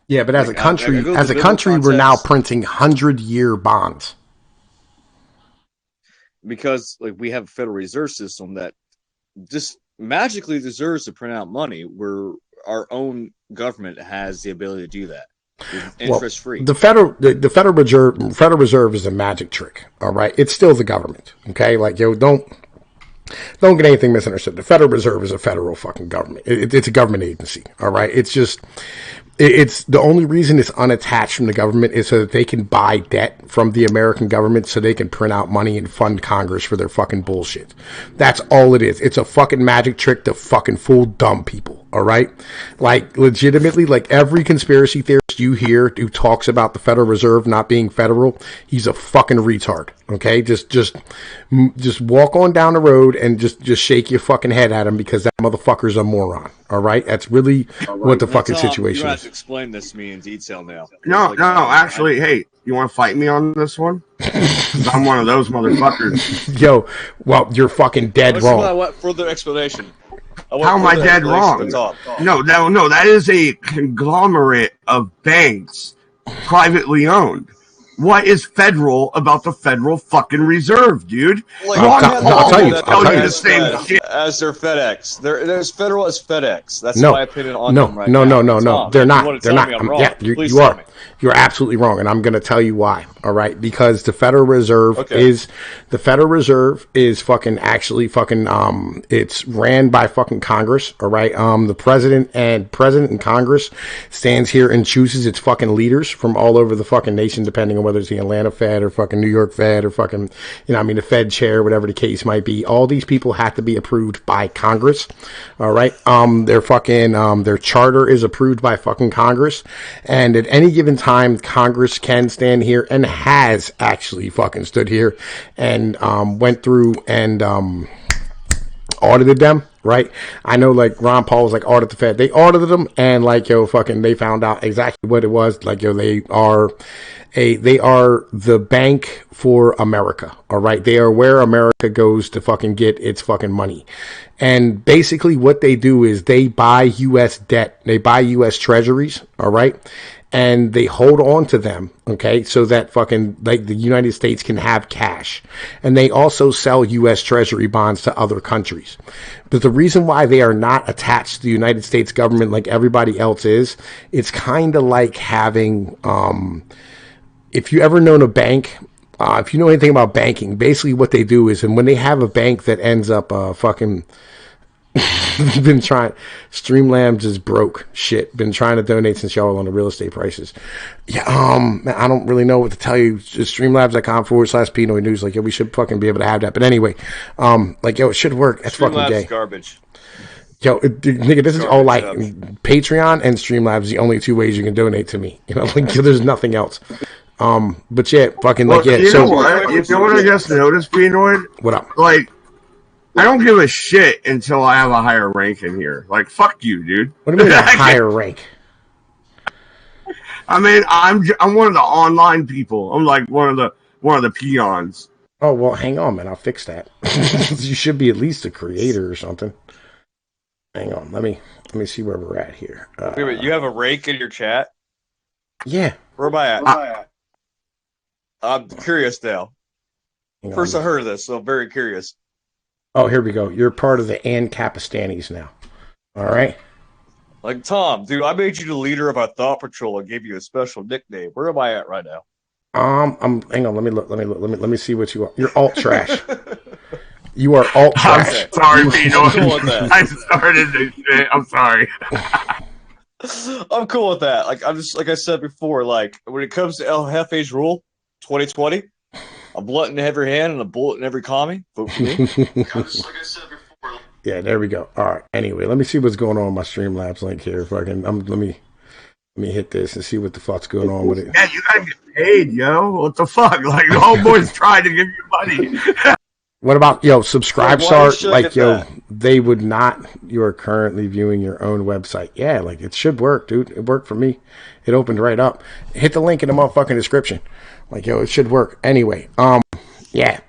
Yeah, but as a country, we're now printing 100-year bonds because we have a Federal Reserve System that just magically deserves to print out money, where our own government has the ability to do that. Interest free. The Federal Reserve is a magic trick. All right, it's still the government. Okay, don't get anything misunderstood. The Federal Reserve is a federal fucking government. It's a government agency. All right, it's just. It's the only reason it's unattached from the government is so that they can buy debt from the American government so they can print out money and fund Congress for their fucking bullshit. That's all it is. It's a fucking magic trick to fucking fool dumb people. All right. Legitimately, every conspiracy theorist you hear who talks about the Federal Reserve not being federal, he's a fucking retard. Okay. Just walk on down the road and just shake your fucking head at him because that motherfucker's a moron. All right. That's really what the fucking situation is. Explain this to me in detail now. No, actually, hey, you want to fight me on this one? I'm one of those motherfuckers. Yo, well, you're fucking dead wrong. I want further explanation. How am I dead wrong? No, that is a conglomerate of banks, privately owned. What is federal about the Federal fucking Reserve, dude? I'll tell you the same shit. As their FedEx. They're as federal as FedEx. That's my opinion on them right now. No. They're not. Yeah, you are. You're absolutely wrong, and I'm going to tell you why. All right, because the Federal Reserve is fucking actually fucking it's ran by fucking Congress. All right, the president and Congress stands here and chooses its fucking leaders from all over the fucking nation, depending on whether it's the Atlanta Fed or fucking New York Fed or fucking the Fed chair, whatever the case might be. All these people have to be approved by Congress. All right, their fucking their charter is approved by fucking Congress, and at any given time, Congress can stand here and has actually fucking stood here and went through and audited them, right? I know Ron Paul was audit the Fed. They audited them and they found out exactly what it was. They are the bank for America. All right. They are where America goes to fucking get its fucking money. And basically what they do is they buy U.S. debt. They buy U.S. treasuries. All right. And they hold on to them, okay, so that fucking the United States can have cash. And they also sell U.S. Treasury bonds to other countries. But the reason why they are not attached to the United States government like everybody else is, it's kind of like having, if you ever known a bank, if you know anything about banking, basically what they do is, and when they have a bank that ends up fucking... been trying. Streamlabs is broke. Shit. Been trying to donate since y'all on the real estate prices. Yeah. I don't really know what to tell you. Just streamlabs.com/Pinoy News. We should fucking be able to have that. But anyway, it should work. That's fucking gay. Garbage. Yo, nigga, this is all Patreon and Streamlabs. The only two ways you can donate to me. There's nothing else. But yeah, fucking You know what? You know what I just noticed, Pinoy? What up? I don't give a shit until I have a higher rank in here. Fuck you, dude. What do you mean a higher rank? I mean, I'm one of the online people. I'm one of the peons. Oh well, hang on, man. I'll fix that. You should be at least a creator or something. Hang on. Let me see where we're at here. Wait, you have a rank in your chat? Yeah. Where am I at? I'm curious now. First I heard of this, so I'm very curious. Oh, here we go. You're part of the Ann Capistanis now. All right. Tom, dude, I made you the leader of our thought patrol and gave you a special nickname. Where am I at right now? Hang on. Let me look. Let me see what you are. You're alt trash. You are alt trash. I'm sorry, I started this shit. I'm sorry. I'm cool with that. I'm just like I said before. When it comes to El Jefe's rule, 2020. A blunt in every hand and a bullet in every commie. Vote for me. Like I said before. Yeah, there we go. All right. Anyway, let me see what's going on with my Streamlabs link here. Let me hit this and see what the fuck's going on with it. Yeah, you gotta get paid, yo. What the fuck? The homeboys trying to give you money. What about subscribe start? They would not. You are currently viewing your own website. Yeah, it should work, dude. It worked for me. It opened right up. Hit the link in the motherfucking description. It should work. Anyway, yeah.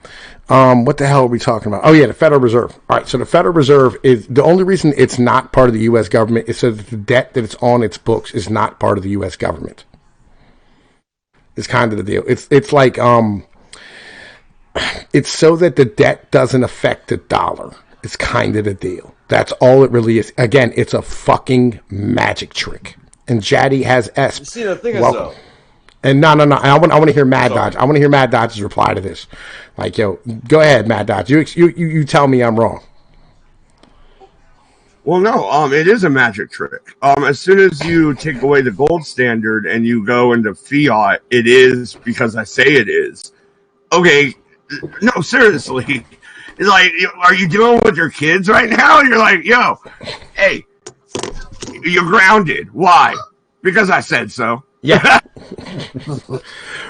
What the hell are we talking about? Oh yeah, the Federal Reserve. All right, so the Federal Reserve is the only reason it's not part of the U.S. government is so that the debt that it's on its books is not part of the U.S. government. It's kind of the deal. It's like it's so that the debt doesn't affect the dollar. It's kind of the deal. That's all it really is. Again, it's a fucking magic trick. And Jaddy has S. See, the thing is, though. And no. I want to hear Mad Dodge. I want to hear Mad Dodge's reply to this. Like, yo, go ahead, Mad Dodge. You tell me I'm wrong. Well, no, it is a magic trick. As soon as you take away the gold standard and you go into fiat, it is because I say it is. Okay, no, seriously. It's like, are you dealing with your kids right now? You're like, yo, hey, you're grounded. Why? Because I said so. Yeah.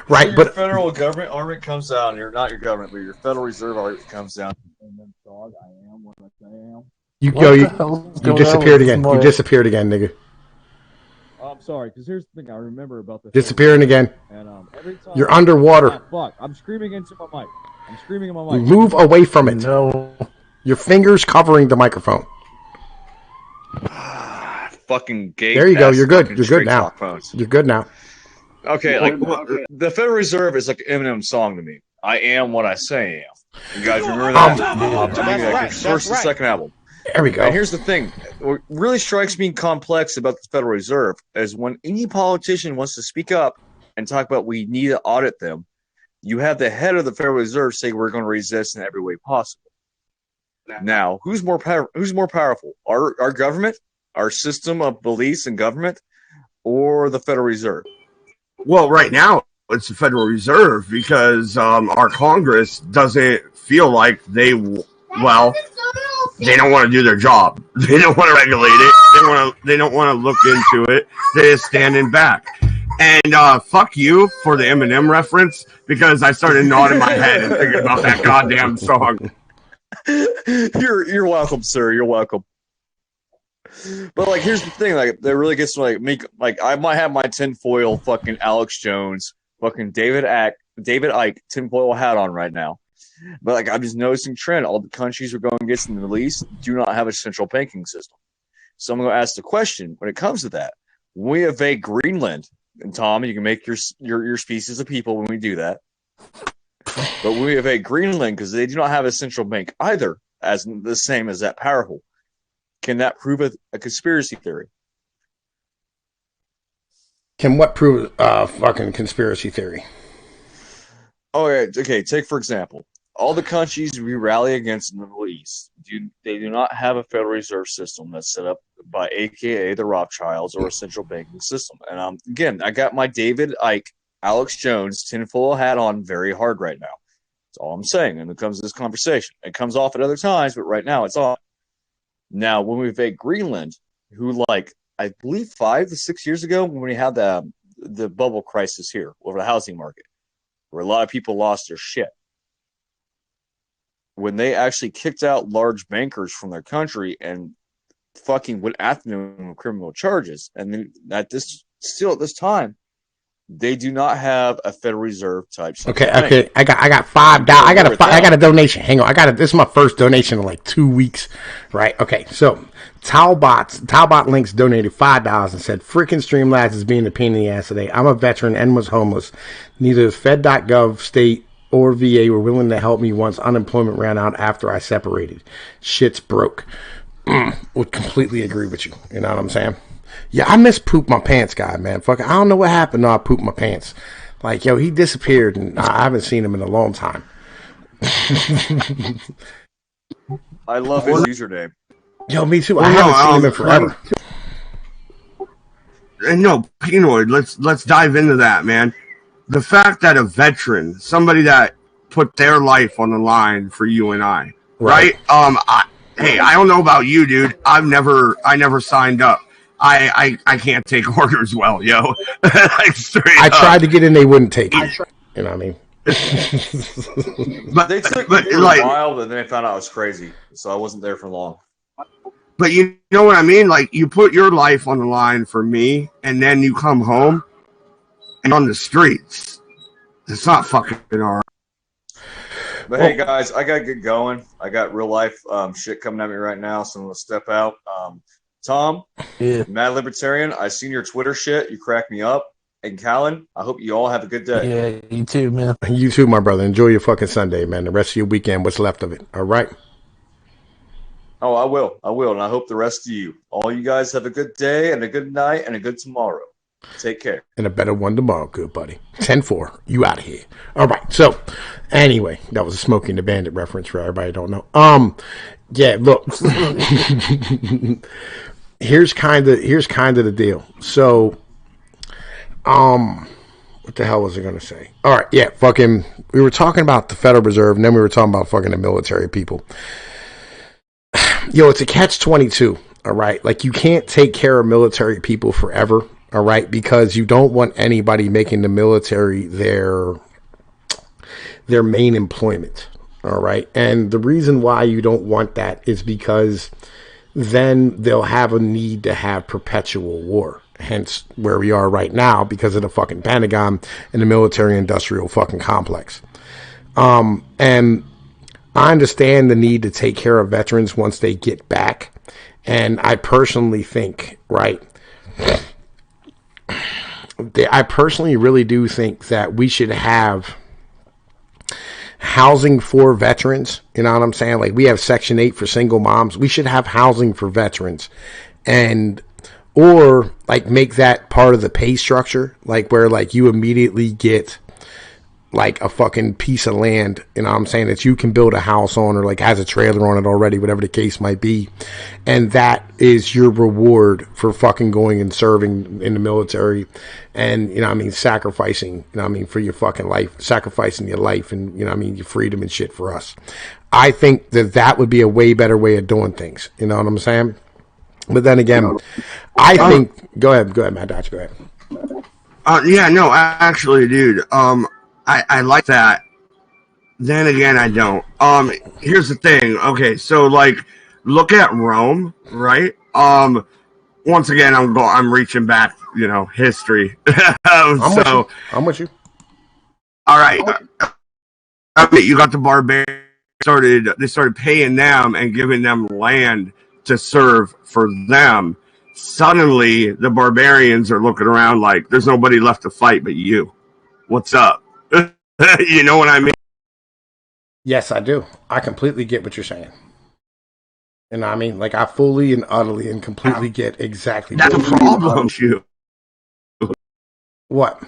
Right, your but federal government already comes down. You're not your government, but your Federal Reserve already comes down. And then, dog, I am what I say I am. You disappeared again. You disappeared again, nigga. I'm sorry, because here's the thing I remember about the disappearing again. And every time you're underwater. Fuck! I'm screaming into my mic. I'm screaming in my mic. Move away from it. No. Your fingers covering the microphone. Fucking gay. There you go. You're good. You're good now. You're good now. Okay, like the Federal Reserve is like an Eminem song to me. I am what I say I am. You guys remember that? First and second album. There we go. And here's the thing. What really strikes me complex about the Federal Reserve is when any politician wants to speak up and talk about we need to audit them, you have the head of the Federal Reserve say we're going to resist in every way possible. Now, who's more powerful? Our government, our system of police and government, or the Federal Reserve? Well, right now it's the Federal Reserve because our Congress doesn't feel like they don't want to do their job. They don't want to regulate it. They don't want to look into it. They're standing back. And fuck you for the Eminem reference because I started nodding my head and thinking about that goddamn song. You're welcome, sir. You're welcome. But like, here's the thing: like, that really gets to like I might have my tinfoil fucking Alex Jones, fucking David Icke tinfoil hat on right now. But like, I'm just noticing trend. All the countries we're going against in the Middle East do not have a central banking system. So I'm going to ask the question: when it comes to that, when we invade Greenland, and Tom, you can make your species of people when we do that. But when we invade Greenland, because they do not have a central bank either, as the same as that powerful. Can that prove a conspiracy theory? Can what prove a fucking conspiracy theory? Oh, okay. Take, for example, all the countries we rally against in the Middle East, they do not have a Federal Reserve system that's set up by AKA the Rothschilds or a central banking system. And again, I got my David Icke, Alex Jones tinfoil hat on very hard right now. That's all I'm saying. And it comes to this conversation. It comes off at other times, but right now it's on. Now, when we invade Greenland, who like I believe 5 to 6 years ago, when we had the bubble crisis here over the housing market, where a lot of people lost their shit, when they actually kicked out large bankers from their country and fucking went after them with criminal charges, and then at this time, they do not have a Federal Reserve type. Okay. I got $5. I got a donation. Hang on. This is my first donation in like 2 weeks, right? Okay. So Talbot Links donated $5 and said, "Freaking Streamlabs is being a pain in the ass today. I'm a veteran and was homeless. Neither Fed.gov, state, or VA were willing to help me once unemployment ran out after I separated. Shit's broke." Would completely agree with you. You know what I'm saying? Yeah, I miss Poop My Pants guy, man. Fuck, I don't know what happened to I Poop My Pants. Like, yo, he disappeared, and I haven't seen him in a long time. I love his username. Yo, me too. I haven't seen him in forever. And no, Pinoid, let's dive into that, man. The fact that a veteran, somebody that put their life on the line for you and I, right? I don't know about you, dude. I never signed up. I can't take orders well, yo. Like, I tried to get in, they wouldn't take it. You know what I mean? But they took me for a while, and then they found out I was crazy, so I wasn't there for long. But you know what I mean? Like, you put your life on the line for me, and then you come home and on the streets. It's not fucking hard. But hey, guys, I gotta get going. I got real life shit coming at me right now, so I'm gonna step out. Tom, Yeah. Mad Libertarian, I seen your Twitter shit. You crack me up. And Callan, I hope you all have a good day. Yeah, you too, man. You too, my brother. Enjoy your fucking Sunday, man. The rest of your weekend, what's left of it. All right? Oh, I will. And I hope the rest of you, all you guys, have a good day and a good night and a good tomorrow. Take care. And a better one tomorrow, good buddy. 10-4. You out of here. All right. So, anyway, that was a Smoking the Bandit reference for everybody who don't know. Yeah, look. here's kind of the deal. So, what the hell was I going to say? All right, yeah, fucking, we were talking about the Federal Reserve, and then we were talking about fucking the military people. Yo, it's a catch-22, all right? Like, you can't take care of military people forever, all right? Because you don't want anybody making the military their main employment, all right? And the reason why you don't want that is because then they'll have a need to have perpetual war. Hence where we are right now because of the fucking Pentagon and the military industrial fucking complex. And I understand the need to take care of veterans once they get back. And I personally think, right, I personally really do think that we should have housing for veterans. You know what I'm saying? Like, we have Section 8 for single moms. We should have housing for veterans. Or like make that part of the pay structure, like where like you immediately get like a fucking piece of land, you know what I'm saying, that you can build a house on, or like has a trailer on it already, whatever the case might be. And that is your reward for fucking going and serving in the military and, you know what I mean, sacrificing, you know what I mean, for your fucking life, sacrificing your life and, you know what I mean, your freedom and shit for us. I think that would be a way better way of doing things. You know what I'm saying? But then again, I think. Go ahead, Matt Dodge. Go ahead. Yeah, no, actually, dude. I like that. Then again, I don't. Here's the thing. Okay, so like, look at Rome, right? Once again, I'm reaching back, you know, history. I'm with you. All right. You got the barbarians. They started paying them and giving them land to serve for them. Suddenly the barbarians are looking around like there's nobody left to fight but you. What's up? You know what I mean? Yes, I do. I completely get what you're saying. And I mean, like, I fully and utterly and completely get exactly that's a problem. What?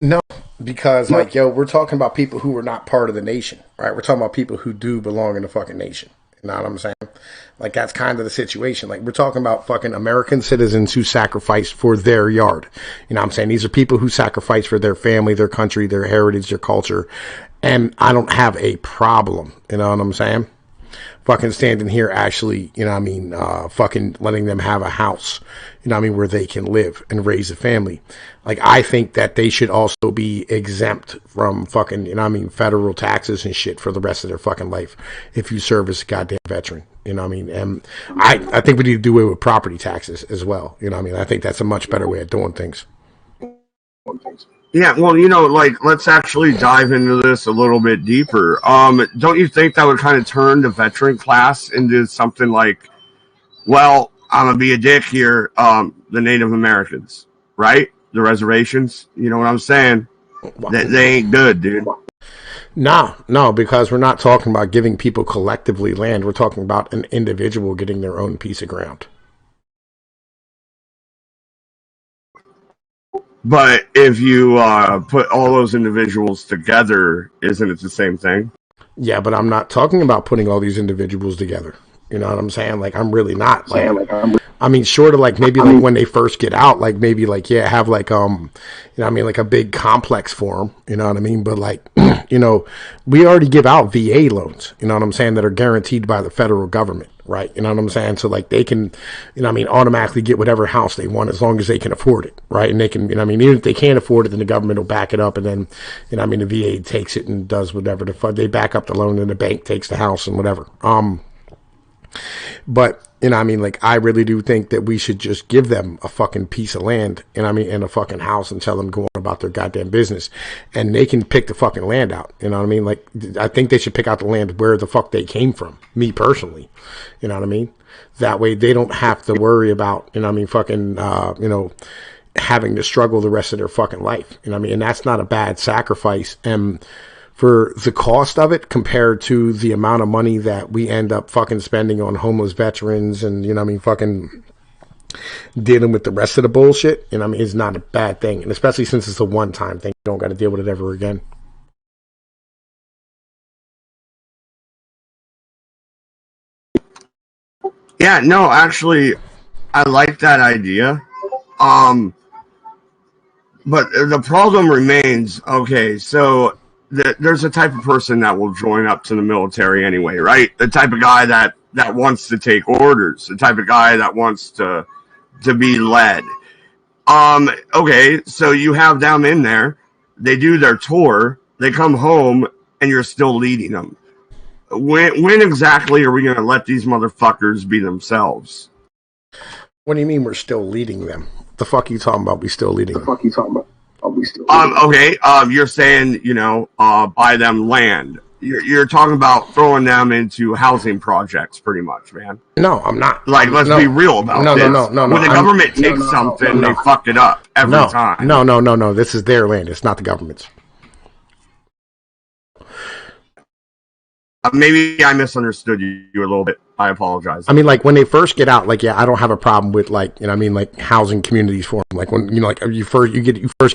No, because like, yo, we're talking about people who are not part of the nation, right? We're talking about people who do belong in the fucking nation. You know what I'm saying? Like, that's kind of the situation. Like, we're talking about fucking American citizens who sacrifice for their yard. You know what I'm saying? These are people who sacrifice for their family, their country, their heritage, their culture. And I don't have a problem. You know what I'm saying? Fucking standing here actually, you know what I mean, fucking letting them have a house, you know what I mean, where they can live and raise a family. Like, I think that they should also be exempt from fucking, you know what I mean, federal taxes and shit for the rest of their fucking life if you serve as a goddamn veteran, you know what I mean? And I think we need to do away with property taxes as well, you know what I mean? I think that's a much better way of doing things. Yeah, well, you know, like, let's actually dive into this a little bit deeper. Don't you think that would kind of turn the veteran class into something like, well, I'm going to be a dick here, the Native Americans, right? The reservations, you know what I'm saying? They ain't good, dude. No, because we're not talking about giving people collectively land. We're talking about an individual getting their own piece of ground. But if you put all those individuals together, isn't it the same thing? Yeah, but I'm not talking about putting all these individuals together. You know what I'm saying? Like, I'm really not. Like, I mean, short of like maybe like when they first get out, like maybe like, yeah, have like, you know what I mean, like a big complex for them, you know what I mean? But like, you know, we already give out VA loans, you know what I'm saying, that are guaranteed by the federal government, right? You know what I'm saying? So like they can, you know what I mean, automatically get whatever house they want as long as they can afford it, right? And they can, you know what I mean, even if they can't afford it, then the government will back it up, and then, you know what I mean, the VA takes it and does whatever they back up the loan, and the bank takes the house and whatever. But, you know, I mean, like, I really do think that we should just give them a fucking piece of land, you know, I mean, and a fucking house, and tell them go on about their goddamn business, and they can pick the fucking land out. You know what I mean? Like, I think they should pick out the land where the fuck they came from. Me personally, you know what I mean? That way they don't have to worry about, you know what I mean, fucking, you know, having to struggle the rest of their fucking life. You know what I mean? And that's not a bad sacrifice. And for the cost of it compared to the amount of money that we end up fucking spending on homeless veterans and, you know what I mean, fucking dealing with the rest of the bullshit, you know what I mean, it's not a bad thing. And especially since it's a one-time thing, you don't got to deal with it ever again. Yeah, no, actually, I like that idea. Um, but the problem remains, okay, so there's a type of person that will join up to the military anyway, right? The type of guy that wants to take orders, the type of guy that wants to be led. Okay, so you have them in there, they do their tour, they come home, and you're still leading them. When exactly are we going to let these motherfuckers be themselves? What do you mean we're still leading them? The fuck are you talking about? We still leading them? Okay, you're saying, you know, buy them land. You're talking about throwing them into housing projects, pretty much, man. No, I'm not. Like, let's be real about this. No. When the government takes something, they fuck it up every time. No. This is their land. It's not the government's. Maybe I misunderstood you a little bit. I apologize. I mean, like, when they first get out, like, yeah, I don't have a problem with, like, you know what I mean, like, housing communities for them. Like, when, you know, like, you first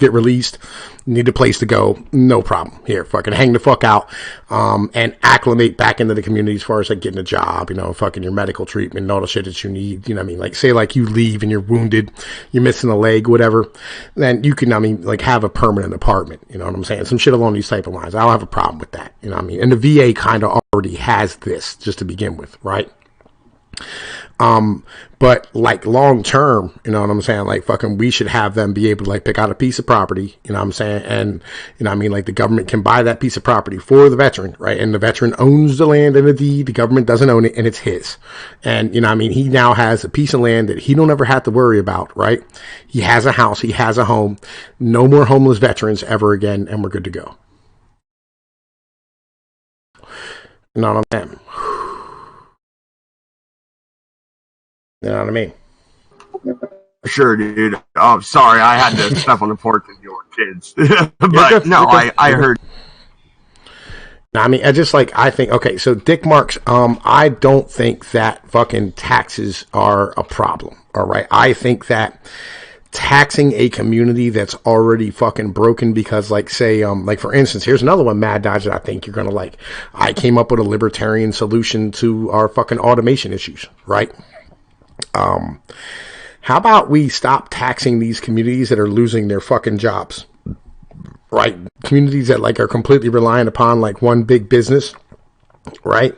get released, you need a place to go, no problem. Here, fucking hang the fuck out, and acclimate back into the community as far as, like, getting a job, you know, fucking your medical treatment and all the shit that you need, you know what I mean? Like, say, like, you leave and you're wounded, you're missing a leg, whatever, then you can, I mean, like, have a permanent apartment, you know what I'm saying? Some shit along these type of lines. I don't have a problem with that, you know what I mean? And the VA kind of already has this, just to begin with, right? But like long term, you know what I'm saying? Like fucking, we should have them be able to like pick out a piece of property, you know what I'm saying? And, you know what I mean? Like the government can buy that piece of property for the veteran, right? And the veteran owns the land and the deed. The government doesn't own it and it's his. And, you know what I mean? He now has a piece of land that he don't ever have to worry about, right? He has a house. He has a home. No more homeless veterans ever again. And we're good to go. You know what I'm saying? You know what I mean? Sure, dude. Sorry, I had to step on the porch and deal with kids. But no, I heard. I mean, I think, okay, so Dick Marks, I don't think that fucking taxes are a problem, all right? I think that taxing a community that's already fucking broken because, like, say, like, for instance, here's another one, Mad Dodge, that I think you're gonna like. I came up with a libertarian solution to our fucking automation issues, right? How about we stop taxing these communities that are losing their fucking jobs, right? Communities that like are completely reliant upon like one big business, right?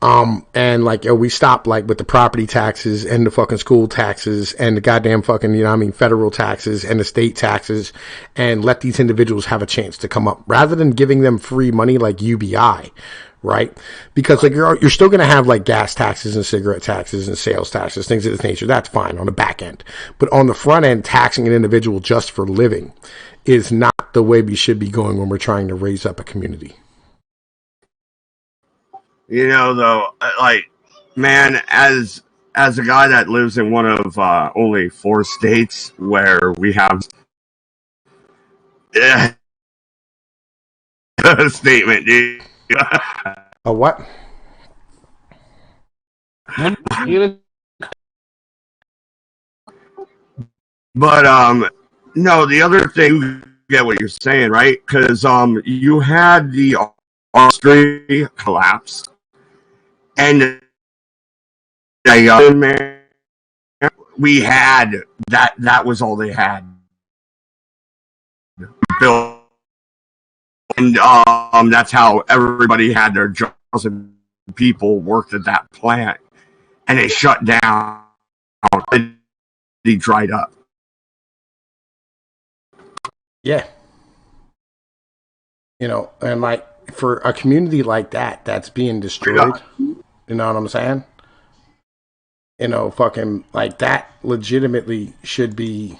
And like, we stop like with the property taxes and the fucking school taxes and the goddamn fucking, you know what I mean, federal taxes and the state taxes, and let these individuals have a chance to come up rather than giving them free money like UBI. Right? Because like you're still going to have like gas taxes and cigarette taxes and sales taxes, things of this nature. That's fine on the back end. But on the front end, taxing an individual just for living is not the way we should be going when we're trying to raise up a community. You know, though, like, man, as a guy that lives in one of only 4 states where we have a statement, dude. A what? But no, the other thing, you get what you're saying, right? Because you had the Austrian collapse, and man, we had that. That was all they had built. And that's how everybody had their jobs and people worked at that plant. And it shut down. It dried up. Yeah. You know, and like for a community like that, that's being destroyed, you know what I'm saying? fucking like that legitimately should be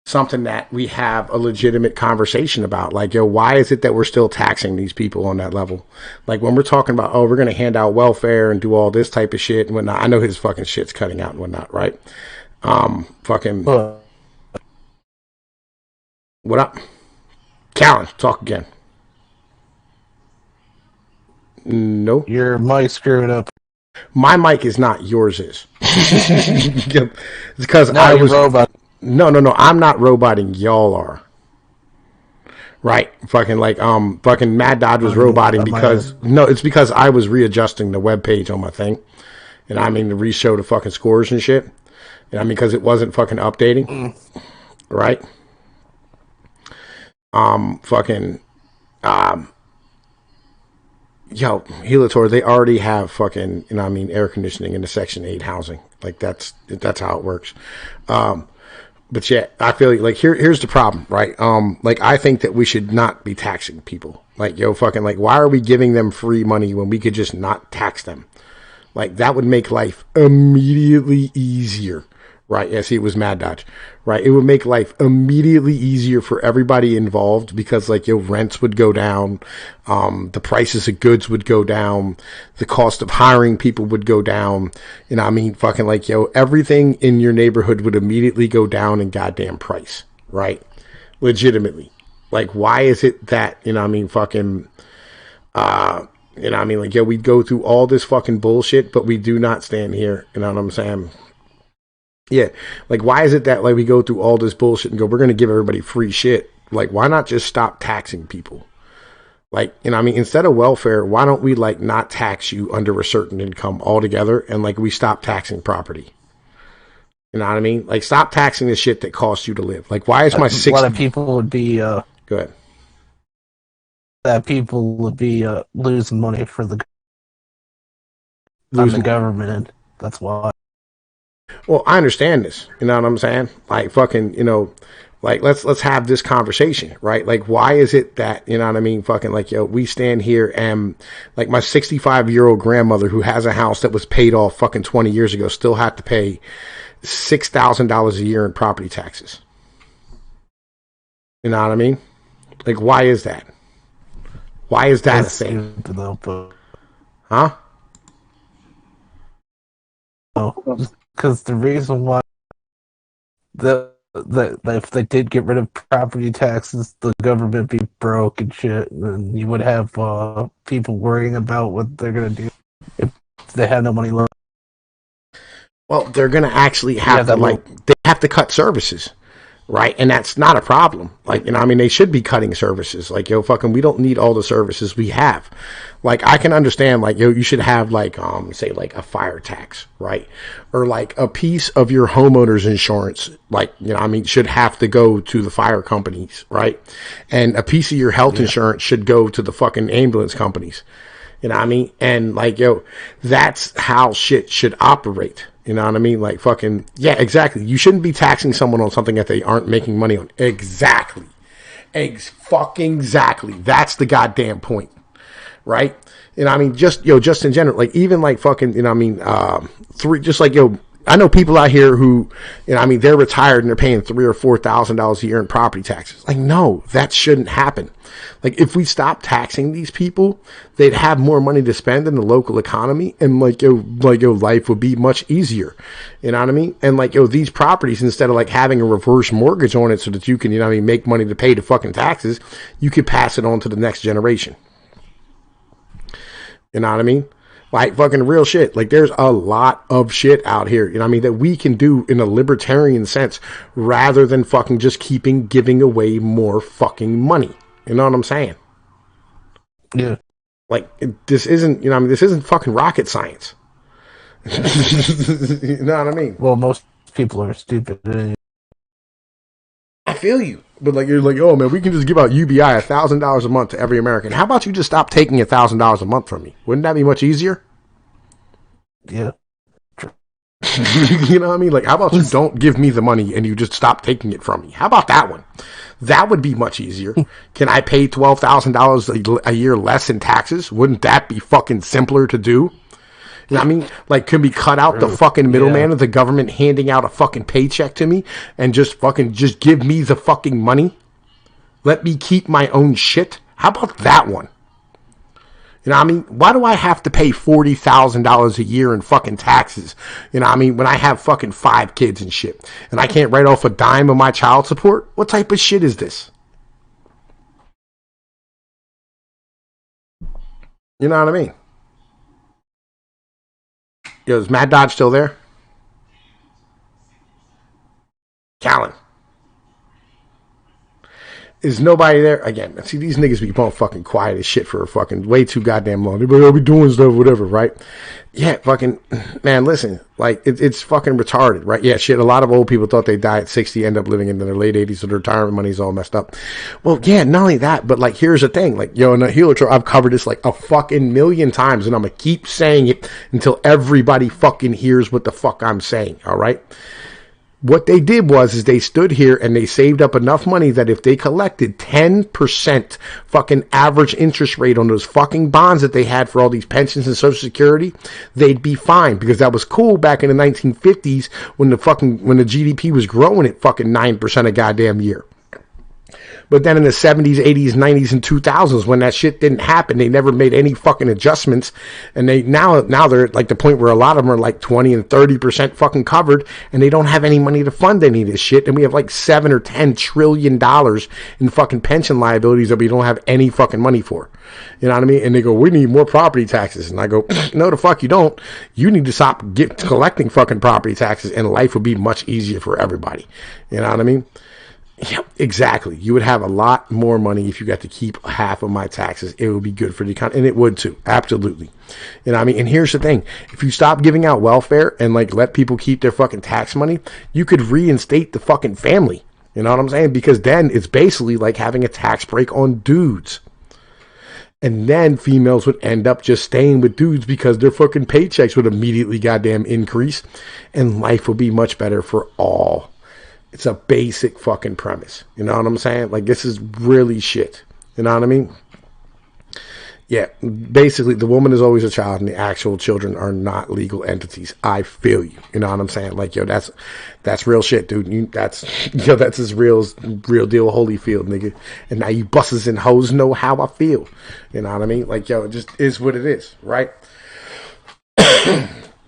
something that we have a legitimate conversation about. Like, yo, why is it that we're still taxing these people on that level? Like, when we're talking about, oh, we're going to hand out welfare and do all this type of shit and whatnot. I know his fucking shit's cutting out and whatnot, right? Fucking. What up? Callan, talk again. No. Your mic screwed up. My mic is not, yours is. It's because No, I you're was. robot. No, I'm not roboting. Y'all are. Right. Fucking like fucking Mad Dodge was roboting because it's because I was readjusting the web page on my thing. And I mean to re-show the fucking scores and shit. And I mean because it wasn't fucking updating. Right? Yo, Helator, they already have fucking, air conditioning in the Section 8 housing. Like that's how it works. But yeah, I feel like here's the problem, right? Like I think that we should not be taxing people. Like, yo, fucking, like, why are we giving them free money when we could just not tax them? Like that would make life immediately easier, right? Yeah, see, it was Mad Dodge, right? It would make life immediately easier for everybody involved because, like, your rents would go down, the prices of goods would go down, the cost of hiring people would go down, fucking, like, yo, everything in your neighborhood would immediately go down in goddamn price, right? Legitimately. Like, why is it that, fucking, like, yo, we go through all this fucking bullshit, but we do not stand here, you know what I'm saying? Yeah, like, why is it that, like, we go through all this bullshit and go, we're going to give everybody free shit? Like, why not just stop taxing people? Like, instead of welfare, why don't we, like, not tax you under a certain income altogether and, like, we stop taxing property? You know what I mean? Like, stop taxing the shit that costs you to live. Like, why is my A lot of people would be, Go ahead. That people would be losing money for the government, and that's why. Well, I understand this. You know what I'm saying? Like, fucking, like, let's have this conversation, right? Like, why is it that, fucking, like, yo, we stand here and, like, my 65-year-old grandmother who has a house that was paid off fucking 20 years ago still had to pay $6,000 a year in property taxes. You know what I mean? Like, why is that? Why is that a thing? Huh? Because the reason why if they did get rid of property taxes, the government would be broke and shit, and you would have people worrying about what they're gonna do if they have no money left. Well, they're gonna actually have to, like, they have to cut services. Right, and that's not a problem. Like, they should be cutting services. Like, yo, fucking, we don't need all the services we have. Like, I can understand, like, yo, you should have, like, say, like, a fire tax, right? Or, like, a piece of your homeowner's insurance, like, should have to go to the fire companies, right? And a piece of your health insurance should go to the fucking ambulance companies. You know what I mean? And, like, yo, that's how shit should operate. You know what I mean? Like, fucking, yeah, exactly. You shouldn't be taxing someone on something that they aren't making money on. Exactly. Exactly. That's the goddamn point. Right? Just in general, like, even, like, fucking, just like, yo, I know people out here who, they're retired and they're paying $3,000 or $4,000 a year in property taxes. Like, no, that shouldn't happen. Like, if we stop taxing these people, they'd have more money to spend in the local economy, and like yo, life would be much easier. You know what I mean? And like, yo, these properties, instead of like having a reverse mortgage on it so that you can, make money to pay the fucking taxes, you could pass it on to the next generation. You know what I mean? Like, fucking real shit. Like, there's a lot of shit out here, that we can do in a libertarian sense rather than fucking just giving away more fucking money. You know what I'm saying? Yeah. Like, this isn't, this isn't fucking rocket science. You know what I mean? Well, most people are stupid. I feel you. But, like, you're like, oh, man, we can just give out UBI $1,000 a month to every American. How about you just stop taking $1,000 a month from me? Wouldn't that be much easier? Yeah. You know what I mean? Like, how about you don't give me the money and you just stop taking it from me? How about that one? That would be much easier. Can I pay $12,000 a year less in taxes? Wouldn't that be fucking simpler to do? You know what I mean? Like, can we cut out the fucking middleman of the government handing out a fucking paycheck to me and just give me the fucking money? Let me keep my own shit? How about that one? You know what I mean? Why do I have to pay $40,000 a year in fucking taxes? You know what I mean? When I have fucking 5 kids and shit. And I can't write off a dime of my child support? What type of shit is this? You know what I mean? Yo, is Mad Dodge still there? Callan. Is nobody there? Again, see, these niggas be going fucking quiet as shit for a fucking way too goddamn long. They'll be doing stuff, whatever, right? Yeah, fucking, man, listen, like, it's fucking retarded, right? Yeah, shit, a lot of old people thought they die at 60, end up living into their late 80s, so their retirement money's all messed up. Well, yeah, not only that, but, like, here's the thing. Like, yo, in the Heliotrope, I've covered this, like, a fucking million times, and I'm gonna keep saying it until everybody fucking hears what the fuck I'm saying, all right? What they did was they stood here and they saved up enough money that if they collected 10% fucking average interest rate on those fucking bonds that they had for all these pensions and Social Security, they'd be fine, because that was cool back in the 1950s when the GDP was growing at fucking 9% a goddamn year. But then in the 70s, 80s, 90s, and 2000s, when that shit didn't happen, they never made any fucking adjustments. And they now they're at like the point where a lot of them are like 20 and 30% fucking covered, and they don't have any money to fund any of this shit. And we have like $7 or $10 trillion in fucking pension liabilities that we don't have any fucking money for. You know what I mean? And they go, we need more property taxes. And I go, no, the fuck you don't. You need to stop collecting fucking property taxes, and life would be much easier for everybody. You know what I mean? Yeah, exactly. You would have a lot more money if you got to keep half of my taxes. It would be good for the economy, and it would too. Absolutely. You know what I mean? And here's the thing. If you stop giving out welfare and like let people keep their fucking tax money, you could reinstate the fucking family. You know what I'm saying? Because then it's basically like having a tax break on dudes. And then females would end up just staying with dudes because their fucking paychecks would immediately goddamn increase, and life would be much better for all. It's a basic fucking premise. You know what I'm saying? Like, this is really shit. You know what I mean? Yeah, basically, the woman is always a child, and the actual children are not legal entities. I feel you. You know what I'm saying? Like, yo, that's real shit, dude. That's as real deal Holyfield, nigga. And now you busses and hoes know how I feel. You know what I mean? Like, yo, it just is what it is, right?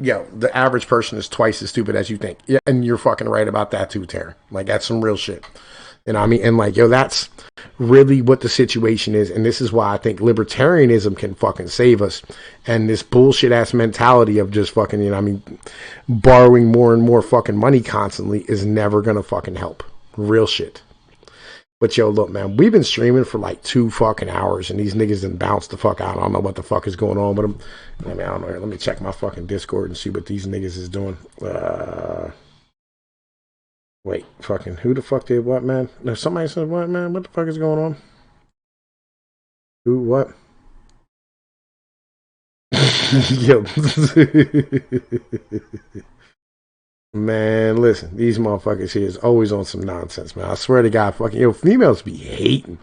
Yo, the average person is twice as stupid as you think. Yeah, and you're fucking right about that too, Taryn. Like, that's some real shit. You know what I mean? And like, yo, that's really what the situation is. And this is why I think libertarianism can fucking save us. And this bullshit ass mentality of just fucking, you know what I mean, borrowing more and more fucking money constantly is never gonna fucking help. Real shit. But yo, look, man, we've been streaming for like 2 fucking hours, and these niggas done bounced the fuck out. I don't know what the fuck is going on with them. I mean, I don't know. Let me check my fucking Discord and see what these niggas is doing. Wait, fucking, who the fuck did what, man? No, somebody said what, man? What the fuck is going on? Who, what? Yo. Man, listen, these motherfuckers here is always on some nonsense, man. I swear to God, fucking, yo, females be hating.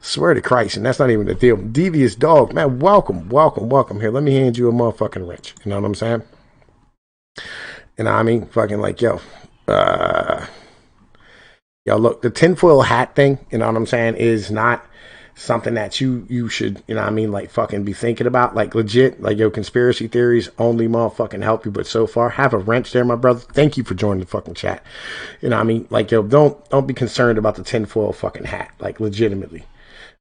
Swear to Christ, and that's not even the deal. Devious dog, man, welcome. Here, let me hand you a motherfucking wrench. You know what I'm saying? And I mean, fucking like, yo, look, the tinfoil hat thing, you know what I'm saying, is not something that you should, you know what I mean, like fucking be thinking about. Like, legit, like, yo, conspiracy theories only motherfucking help you. But so far, have a wrench there, my brother. Thank you for joining the fucking chat. You know what I mean? Like, yo, don't be concerned about the tinfoil fucking hat. Like, legitimately.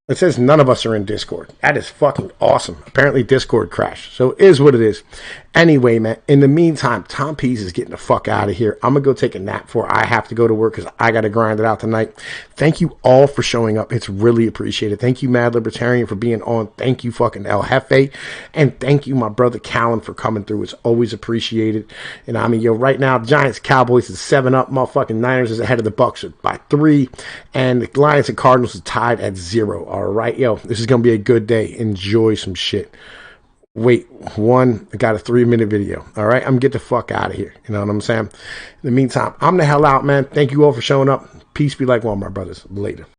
It says none of us are in Discord. That is fucking awesome. Apparently Discord crashed. So it is what it is. Anyway, man, in the meantime, Tom Pease is getting the fuck out of here. I'm going to go take a nap before I have to go to work because I got to grind it out tonight. Thank you all for showing up. It's really appreciated. Thank you, Mad Libertarian, for being on. Thank you, fucking El Jefe. And thank you, my brother Callan, for coming through. It's always appreciated. And I mean, yo, right now, Giants Cowboys is 7-up. Motherfucking Niners is ahead of the Bucks by 3. And the Lions and Cardinals is tied at 0. All right, yo, this is going to be a good day. Enjoy some shit. Wait, I got a 3-minute video. All right, I'm get the fuck out of here. You know what I'm saying? In the meantime, I'm the hell out, man. Thank you all for showing up. Peace be like one, my brothers. Later.